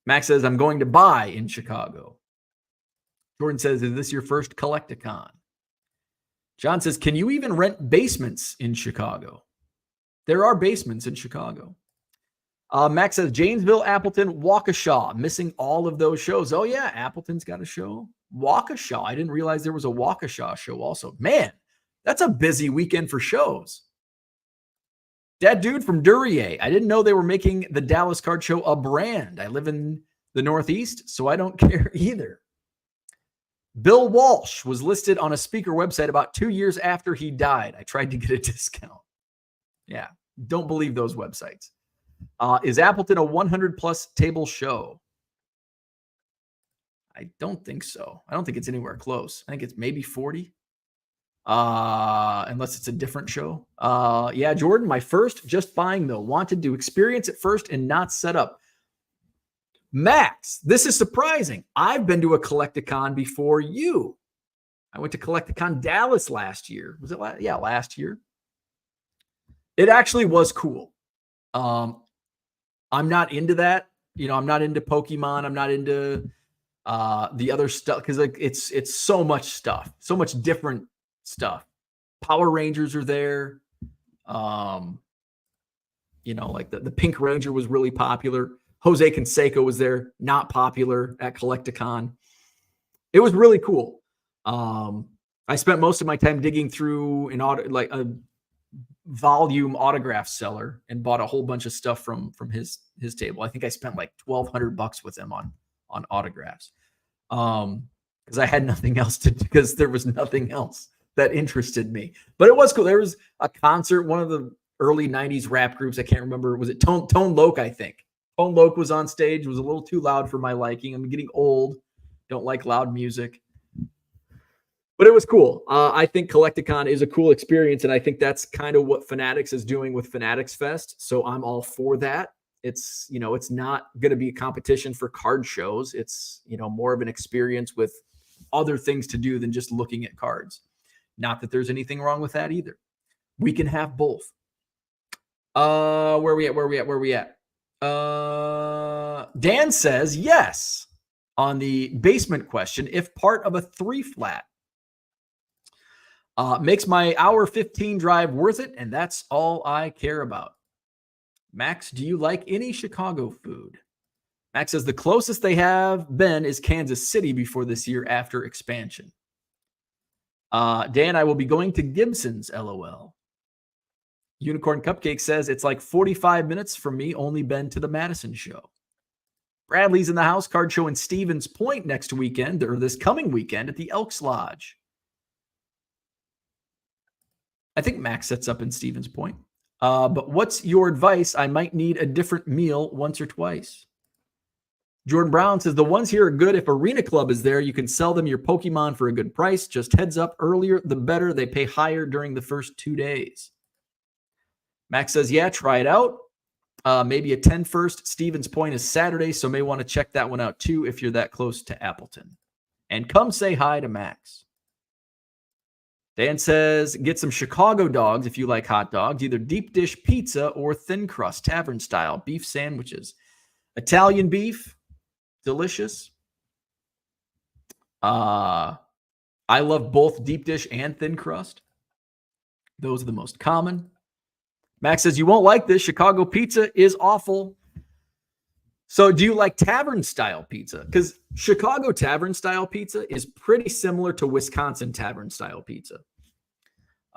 Max says, I'm going to buy in Chicago. Jordan says, is this your first Collecticon? John says, can you even rent basements in Chicago? There are basements in Chicago. Max says, Janesville, Appleton, Waukesha, missing all of those shows. Oh, yeah, Appleton's got a show. Waukesha, I didn't realize there was a Waukesha show also. Man, that's a busy weekend for shows. That dude from Duryea, I didn't know they were making the Dallas Card Show a brand. I live in the Northeast, so I don't care either. Bill Walsh was listed on a speaker website about 2 years after he died. I tried to get a discount. Yeah, don't believe those websites. Is Appleton a 100-plus table show? I don't think so. I don't think it's anywhere close. I think it's maybe 40. Unless it's a different show. Yeah, Jordan, my first just buying though. Wanted to experience it first and not set up. Max, this is surprising. I've been to a Collecticon before you. I went to Collecticon Dallas last year. Was it last? Yeah, last year. It actually was cool. I'm not into that. You know, I'm not into Pokemon. I'm not into the other stuff because like it's so much stuff, so much different stuff. Power Rangers are there. You know, like the Pink Ranger was really popular. Jose Canseco was there, not popular at Collecticon. It was really cool. I spent most of my time digging through like a volume autograph seller and bought a whole bunch of stuff from his table. I think I spent like $1,200 with him on autographs. Because I had nothing else because there was nothing else that interested me. But it was cool. There was a concert, one of the early 90s rap groups. I can't remember. Was it Tone Loc, I think. Tone Loc was on stage. It was a little too loud for my liking. I'm getting old. Don't like loud music. But it was cool. I think Collecticon is a cool experience, and I think that's kind of what Fanatics is doing with Fanatics Fest. So I'm all for that. It's, you know, it's not going to be a competition for card shows. It's, you know, more of an experience with other things to do than just looking at cards. Not that there's anything wrong with that either. We can have both. Where we at? Dan says yes on the basement question. If part of a 3-flat makes my hour 15 drive worth it, and that's all I care about. Max, do you like any Chicago food? Max says the closest they have been is Kansas City before this year after expansion. Dan, I will be going to Gibson's, LOL. Unicorn Cupcake says it's like 45 minutes from me, only been to the Madison show. Bradley's in the house, card show in Stevens Point next weekend, or this coming weekend at the Elks Lodge. I think Max sets up in Stevens Point. But what's your advice? I might need a different meal once or twice. Jordan Brown says the ones here are good. If Arena Club is there, you can sell them your Pokemon for a good price. Just heads up, earlier the better. They pay higher during the first 2 days. Max says, yeah, try it out. Maybe a 10 first. Stevens Point is Saturday, so may want to check that one out too if you're that close to Appleton. And come say hi to Max. Dan says, get some Chicago dogs if you like hot dogs, either deep dish pizza or thin crust, tavern style, beef sandwiches. Italian beef, delicious. I love both deep dish and thin crust. Those are the most common. Max says, you won't like this. Chicago pizza is awful. So do you like tavern style pizza? Because Chicago tavern style pizza is pretty similar to Wisconsin tavern style pizza.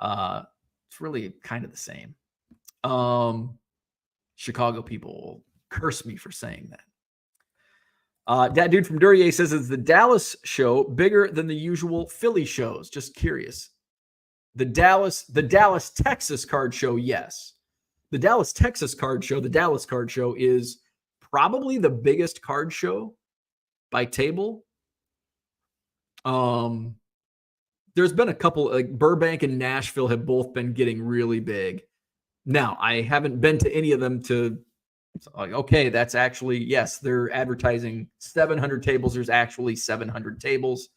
It's really kind of the same. Chicago people will curse me for saying that. That dude from Duryea says, is the Dallas show bigger than the usual Philly shows? Just curious. The Dallas, Texas card show, yes. The Dallas, Texas card show, the Dallas card show is probably the biggest card show by table. There's been a couple, like Burbank and Nashville have both been getting really big. Now, I haven't been to any of them to, okay, that's actually, yes, they're advertising 700 tables. There's actually 700 tables.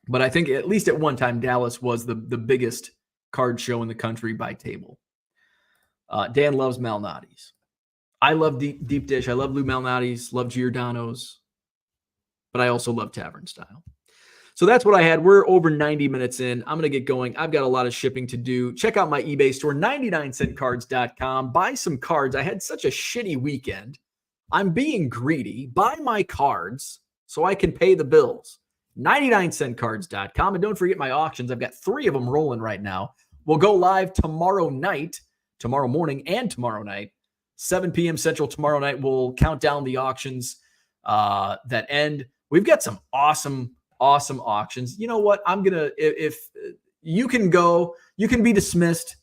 But I think at least at one time, Dallas was the biggest card show in the country by table. Dan loves Malnati's. I love deep dish. I love Lou Malnati's, love Giordano's, but I also love tavern style. So that's what I had. We're over 90 minutes in. I'm going to get going. I've got a lot of shipping to do. Check out my eBay store, 99centcards.com. Buy some cards. I had such a shitty weekend. I'm being greedy. Buy my cards so I can pay the bills. 99centcards.com. And don't forget my auctions. I've got 3 of them rolling right now. We'll go live tomorrow morning, and tomorrow night. 7 p.m. Central tomorrow night. We'll count down the auctions that end. We've got some awesome auctions. You know what? I'm going to, if you can go, you can be dismissed.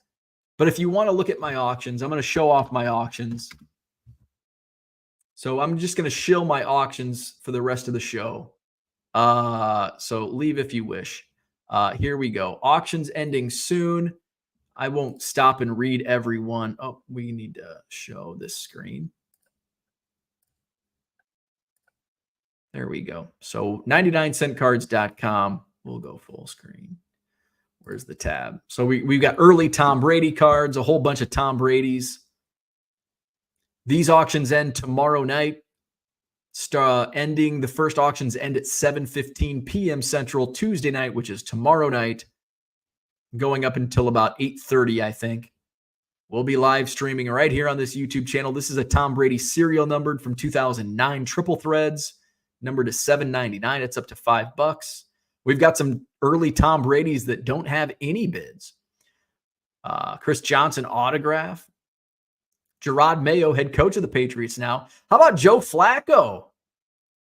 But if you want to look at my auctions, I'm going to show off my auctions. So I'm just going to shill my auctions for the rest of the show. So leave if you wish. Here we go. Auctions ending soon. I won't stop and read every one. Oh, we need to show this screen. There we go. So 99centcards.com. We'll go full screen. Where's the tab? So we've got early Tom Brady cards, a whole bunch of Tom Brady's. These auctions end tomorrow night. The first auctions end at 7:15 p.m. Central Tuesday night, which is tomorrow night, going up until about 8:30, I think. We'll be live streaming right here on this YouTube channel. This is a Tom Brady serial numbered from 2009, triple threads, numbered to $7.99. It's up to $5. We've got some early Tom Brady's that don't have any bids. Chris Johnson autograph. Gerard Mayo, head coach of the Patriots now. How about Joe Flacco?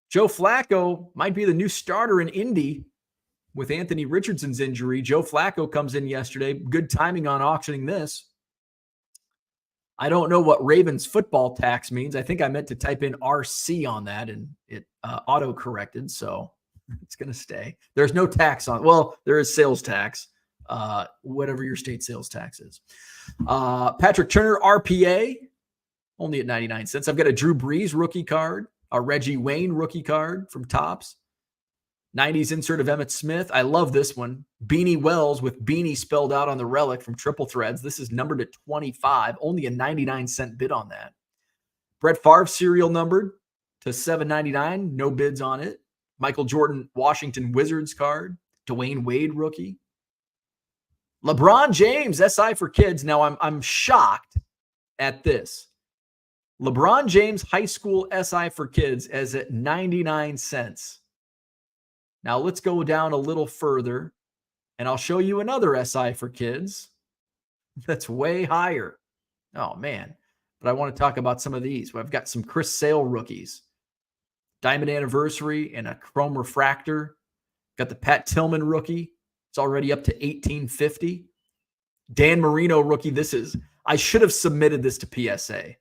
Joe Flacco might be the new starter in Indy with Anthony Richardson's injury. Joe Flacco comes in yesterday. Good timing on auctioning this. I don't know what Ravens football tax means. I think I meant to type in RC on that, and it auto-corrected, so it's going to stay. There's no tax on it. Well, there is sales tax, whatever your state sales tax is. Patrick Turner, RPA, only at 99 cents. I've got a Drew Brees rookie card, a Reggie Wayne rookie card from Topps. 90s insert of Emmitt Smith. I love this one. Beanie Wells with Beanie spelled out on the relic from Triple Threads. This is numbered to 25. Only a 99-cent bid on that. Brett Favre serial numbered to $7.99. No bids on it. Michael Jordan Washington Wizards card. Dwayne Wade rookie. LeBron James SI for kids. Now I'm shocked at this. LeBron James high school SI for kids is at 99 cents. Now let's go down a little further and I'll show you another SI for kids that's way higher. Oh man. But I want to talk about some of these. I've got some Chris Sale rookies. Diamond Anniversary and a Chrome Refractor. Got the Pat Tillman rookie. It's already up to $18.50. Dan Marino rookie. I should have submitted this to PSA.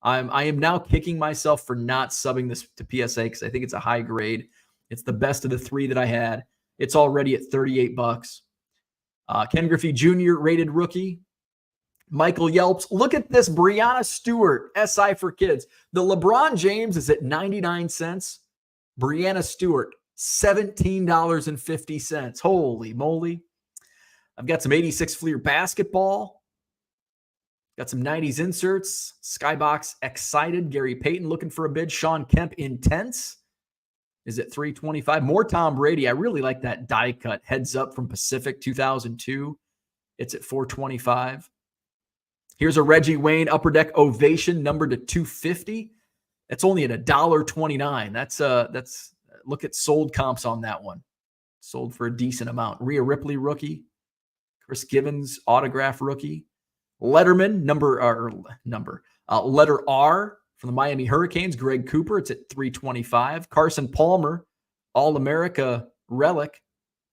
I am now kicking myself for not subbing this to PSA because I think it's a high grade. It's the best of the three that I had. It's already at $38. Ken Griffey Jr. rated rookie. Michael Yelps. Look at this. Breanna Stewart, SI for kids. The LeBron James is at 99 cents. Breanna Stewart, $17.50. Holy moly. I've got some 86 Fleer basketball. Got some 90s inserts. Skybox Excited. Gary Payton looking for a bid. Sean Kemp Intense is at $325. More Tom Brady. I really like that die cut heads up from Pacific 2002. It's at $425. Here's a Reggie Wayne Upper Deck Ovation numbered to $250. That's only at $1.29. That's look at sold comps on that one. Sold for a decent amount. Rhea Ripley rookie. Chris Givens autograph rookie. Letterman letter R from the Miami Hurricanes. Greg Cooper. It's at $325. Carson Palmer All-America relic,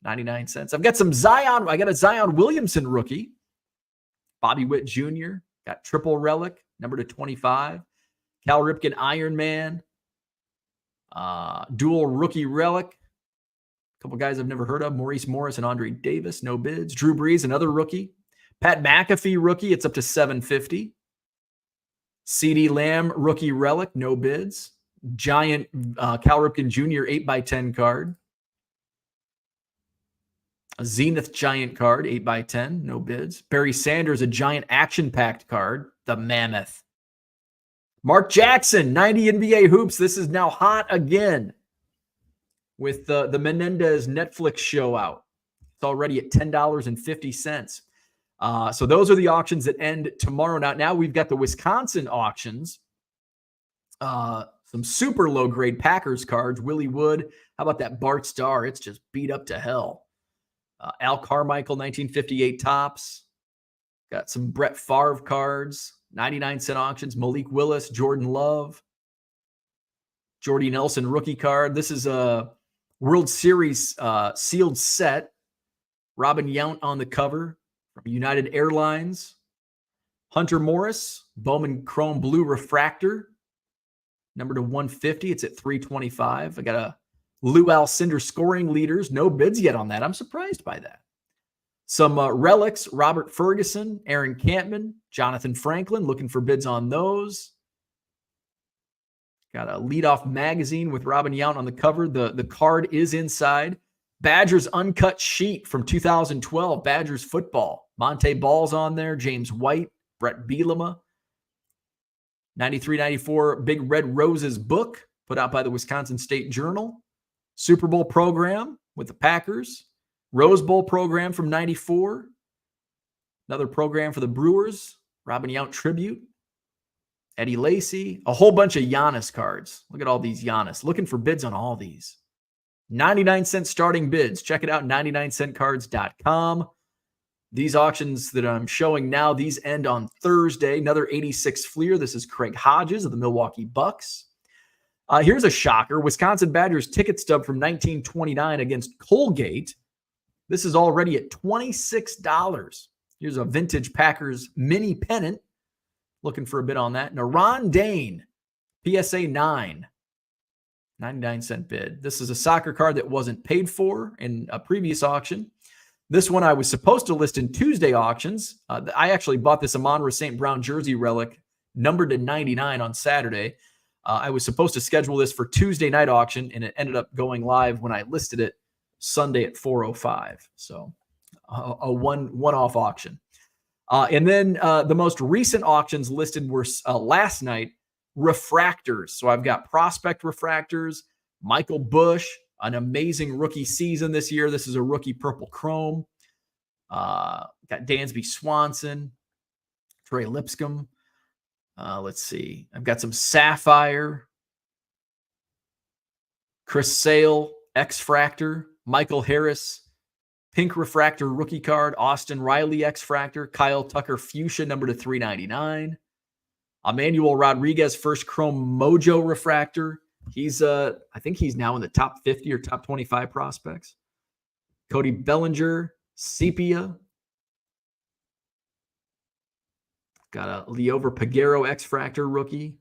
99 cents. I've got some Zion. I got a Zion Williamson rookie. Bobby Witt Jr. Got triple relic, number to 25. Cal Ripken Iron Man. Dual rookie relic. A couple guys I've never heard of. Maurice Morris and Andre Davis, no bids. Drew Brees, another rookie. Pat McAfee rookie, it's up to $750. CeeDee Lamb rookie relic, no bids. Giant Cal Ripken Jr. 8x10 card. A Zenith Giant card, 8x10, no bids. Barry Sanders, a Giant action-packed card, the Mammoth. Mark Jackson, 90 NBA Hoops. This is now hot again with the Menendez Netflix show out. It's already at $10.50. So those are the auctions that end tomorrow. Now we've got the Wisconsin auctions. Some super low-grade Packers cards. Willie Wood. How about that Bart Starr? It's just beat up to hell. Al Carmichael, 1958 tops. Got some Brett Favre cards. 99-cent auctions. Malik Willis, Jordan Love. Jordy Nelson rookie card. This is a World Series sealed set. Robin Yount on the cover from United Airlines. Hunter Morris, Bowman Chrome Blue Refractor. Number to 150. It's at $325. I got a Lou Alcindor scoring leaders. No bids yet on that. I'm surprised by that. Some relics. Robert Ferguson, Aaron Campman, Jonathan Franklin. Looking for bids on those. Got a leadoff magazine with Robin Yount on the cover. The card is inside. Badgers uncut sheet from 2012. Badgers football. Monte Ball's on there. James White. Brett Bielema. 93-94 Big Red Roses book put out by the Wisconsin State Journal. Super Bowl program with the Packers. Rose Bowl program from 94. Another program for the Brewers. Robin Yount tribute. Eddie Lacy. A whole bunch of Giannis cards. Look at all these Giannis. Looking for bids on all these. 99-cent starting bids. Check it out, 99centcards.com. These auctions that I'm showing now, these end on Thursday. Another 86 Fleer. This is Craig Hodges of the Milwaukee Bucks. Here's a shocker. Wisconsin Badgers ticket stub from 1929 against Colgate. This is already at $26. Here's a vintage Packers mini pennant. Looking for a bid on that. Naron Dane, PSA 9. 99-cent bid. This is a soccer card that wasn't paid for in a previous auction. This one I was supposed to list in Tuesday auctions. I actually bought this Amon-Ra St. Brown jersey relic numbered to 99 on Saturday. I was supposed to schedule this for Tuesday night auction, and it ended up going live when I listed it Sunday at 4:05. So a one-off auction. And then the most recent auctions listed were last night, refractors. So I've got prospect refractors, Michael Bush, an amazing rookie season this year. This is a rookie purple chrome. Got Dansby Swanson, Trey Lipscomb. Let's see. I've got some sapphire, Chris Sale, X-Fractor, Michael Harris, pink refractor rookie card, Austin Riley X-Fractor, Kyle Tucker Fuchsia number to 399. Emmanuel Rodriguez first chrome mojo refractor. He's I think he's now in the top 50 or top 25 prospects. Cody Bellinger, sepia. Got a Leover Peguero X-Fractor rookie.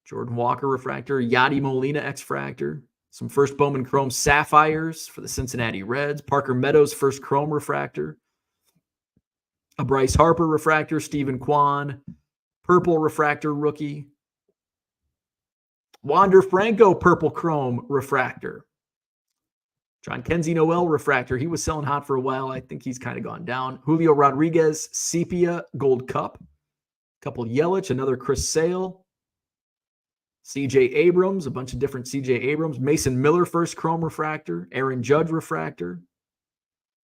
Jordan Walker refractor, Yadi Molina X-Fractor. Some first Bowman Chrome Sapphires for the Cincinnati Reds. Parker Meadows first Chrome refractor. A Bryce Harper refractor. Stephen Kwan. Purple refractor rookie. Wander Franco Purple Chrome refractor. John Kenzie Noel refractor. He was selling hot for a while. I think he's kind of gone down. Julio Rodriguez Sepia Gold Cup. Couple Yelich. Another Chris Sale. CJ Abrams, a bunch of different CJ Abrams. Mason Miller, first Chrome refractor. Aaron Judge refractor.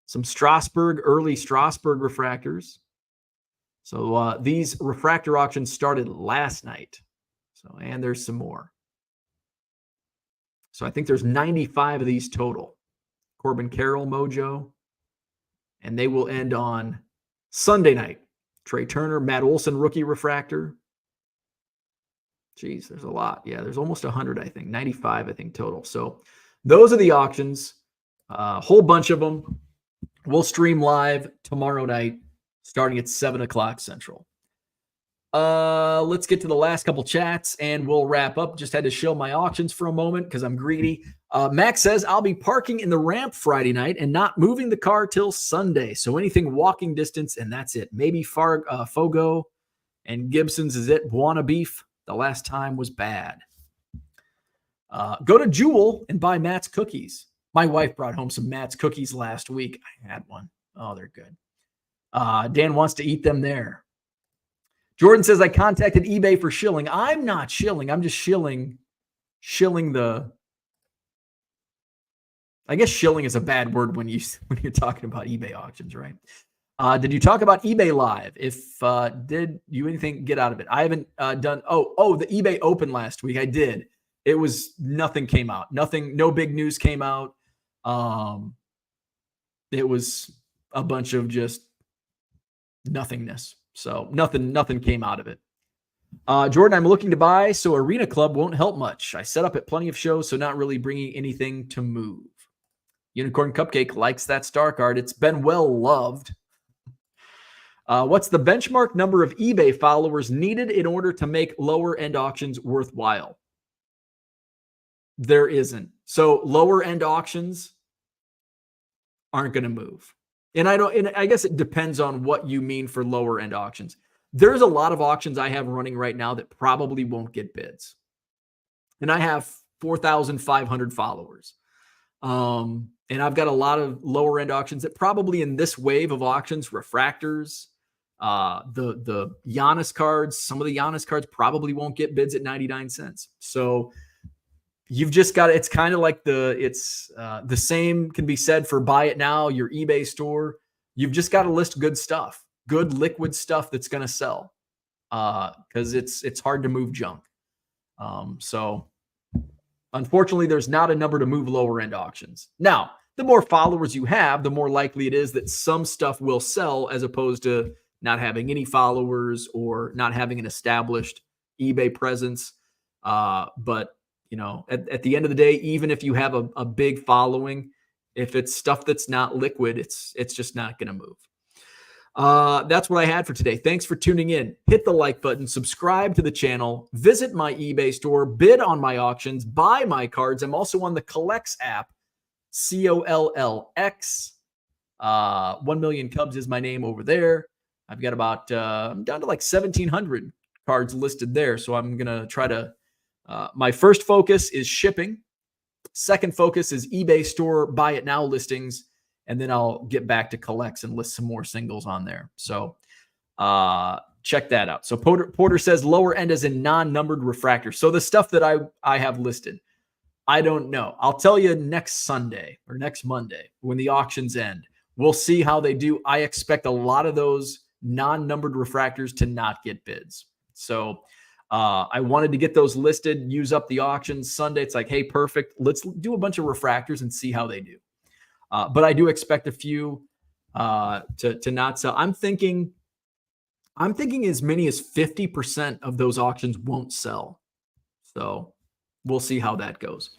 Some Strasburg, early Strasburg refractors. So these refractor auctions started last night. So, and there's some more. So I think there's 95 of these total. Corbin Carroll, Mojo. And they will end on Sunday night. Trey Turner, Matt Olson, rookie refractor. Geez, there's a lot. Yeah, there's almost 100, I think. 95, I think, total. So those are the auctions. A whole bunch of them. We'll stream live tomorrow night, starting at 7 o'clock Central. Let's get to the last couple chats, and we'll wrap up. Just had to show my auctions for a moment because I'm greedy. Max says, I'll be parking in the ramp Friday night and not moving the car till Sunday. So anything walking distance, and that's it. Maybe Fogo and Gibson's is it. Buona Beef. The last time was bad. Go to Jewel and buy Matt's cookies. My wife brought home some Matt's cookies last week. I had one. Oh, they're good. Dan wants to eat them there. Jordan says, I contacted eBay for shilling. I'm not shilling. I'm just shilling the... I guess shilling is a bad word when you're talking about eBay auctions, right? Did you talk about eBay Live? If did you anything get out of it? I haven't done. Oh, the eBay Open last week. I did. It was nothing came out. Nothing. No big news came out. It was a bunch of just nothingness. So nothing came out of it. Jordan, I'm looking to buy, so Arena Club won't help much. I set up at plenty of shows, so not really bringing anything to move. Unicorn Cupcake likes that star card. It's been well loved. What's the benchmark number of eBay followers needed in order to make lower end auctions worthwhile? There isn't. So lower end auctions aren't going to move. And I guess it depends on what you mean for lower end auctions. There's a lot of auctions I have running right now that probably won't get bids. And I have 4,500 followers. And I've got a lot of lower end auctions that probably in this wave of auctions, refractors, the Giannis cards, some of the Giannis cards probably won't get bids at 99 cents. So you've just got, it's kind of like the same can be said for buy it now, your eBay store. You've just got to list good stuff, good liquid stuff that's going to sell. Cause it's hard to move junk. So unfortunately there's not a number to move lower end auctions. Now, the more followers you have, the more likely it is that some stuff will sell as opposed to not having any followers or not having an established eBay presence. But you know, at the end of the day, even if you have a big following, if it's stuff that's not liquid, it's just not going to move. That's what I had for today. Thanks for tuning in. Hit the like button, subscribe to the channel, visit my eBay store, bid on my auctions, buy my cards. I'm also on the Collects app, COLLX. 1 Million Cubs is my name over there. I've got about, I'm down to like 1,700 cards listed there. So I'm going to try to, my first focus is shipping. Second focus is eBay store buy it now listings. And then I'll get back to collects and list some more singles on there. So check that out. So Porter says lower end is in non-numbered refractors. So the stuff that I have listed, I don't know. I'll tell you next Sunday or next Monday when the auctions end. We'll see how they do. I expect a lot of those non-numbered refractors to not get bids. So I wanted to get those listed, use up the auctions Sunday. It's like, hey, perfect. Let's do a bunch of refractors and see how they do. But I do expect a few to not sell. I'm thinking as many as 50% of those auctions won't sell. So we'll see how that goes.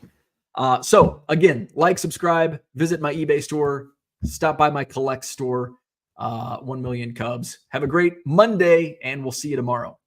So again, like, subscribe, visit my eBay store, stop by my collect store, 1 Million Cubs. Have a great Monday, and we'll see you tomorrow.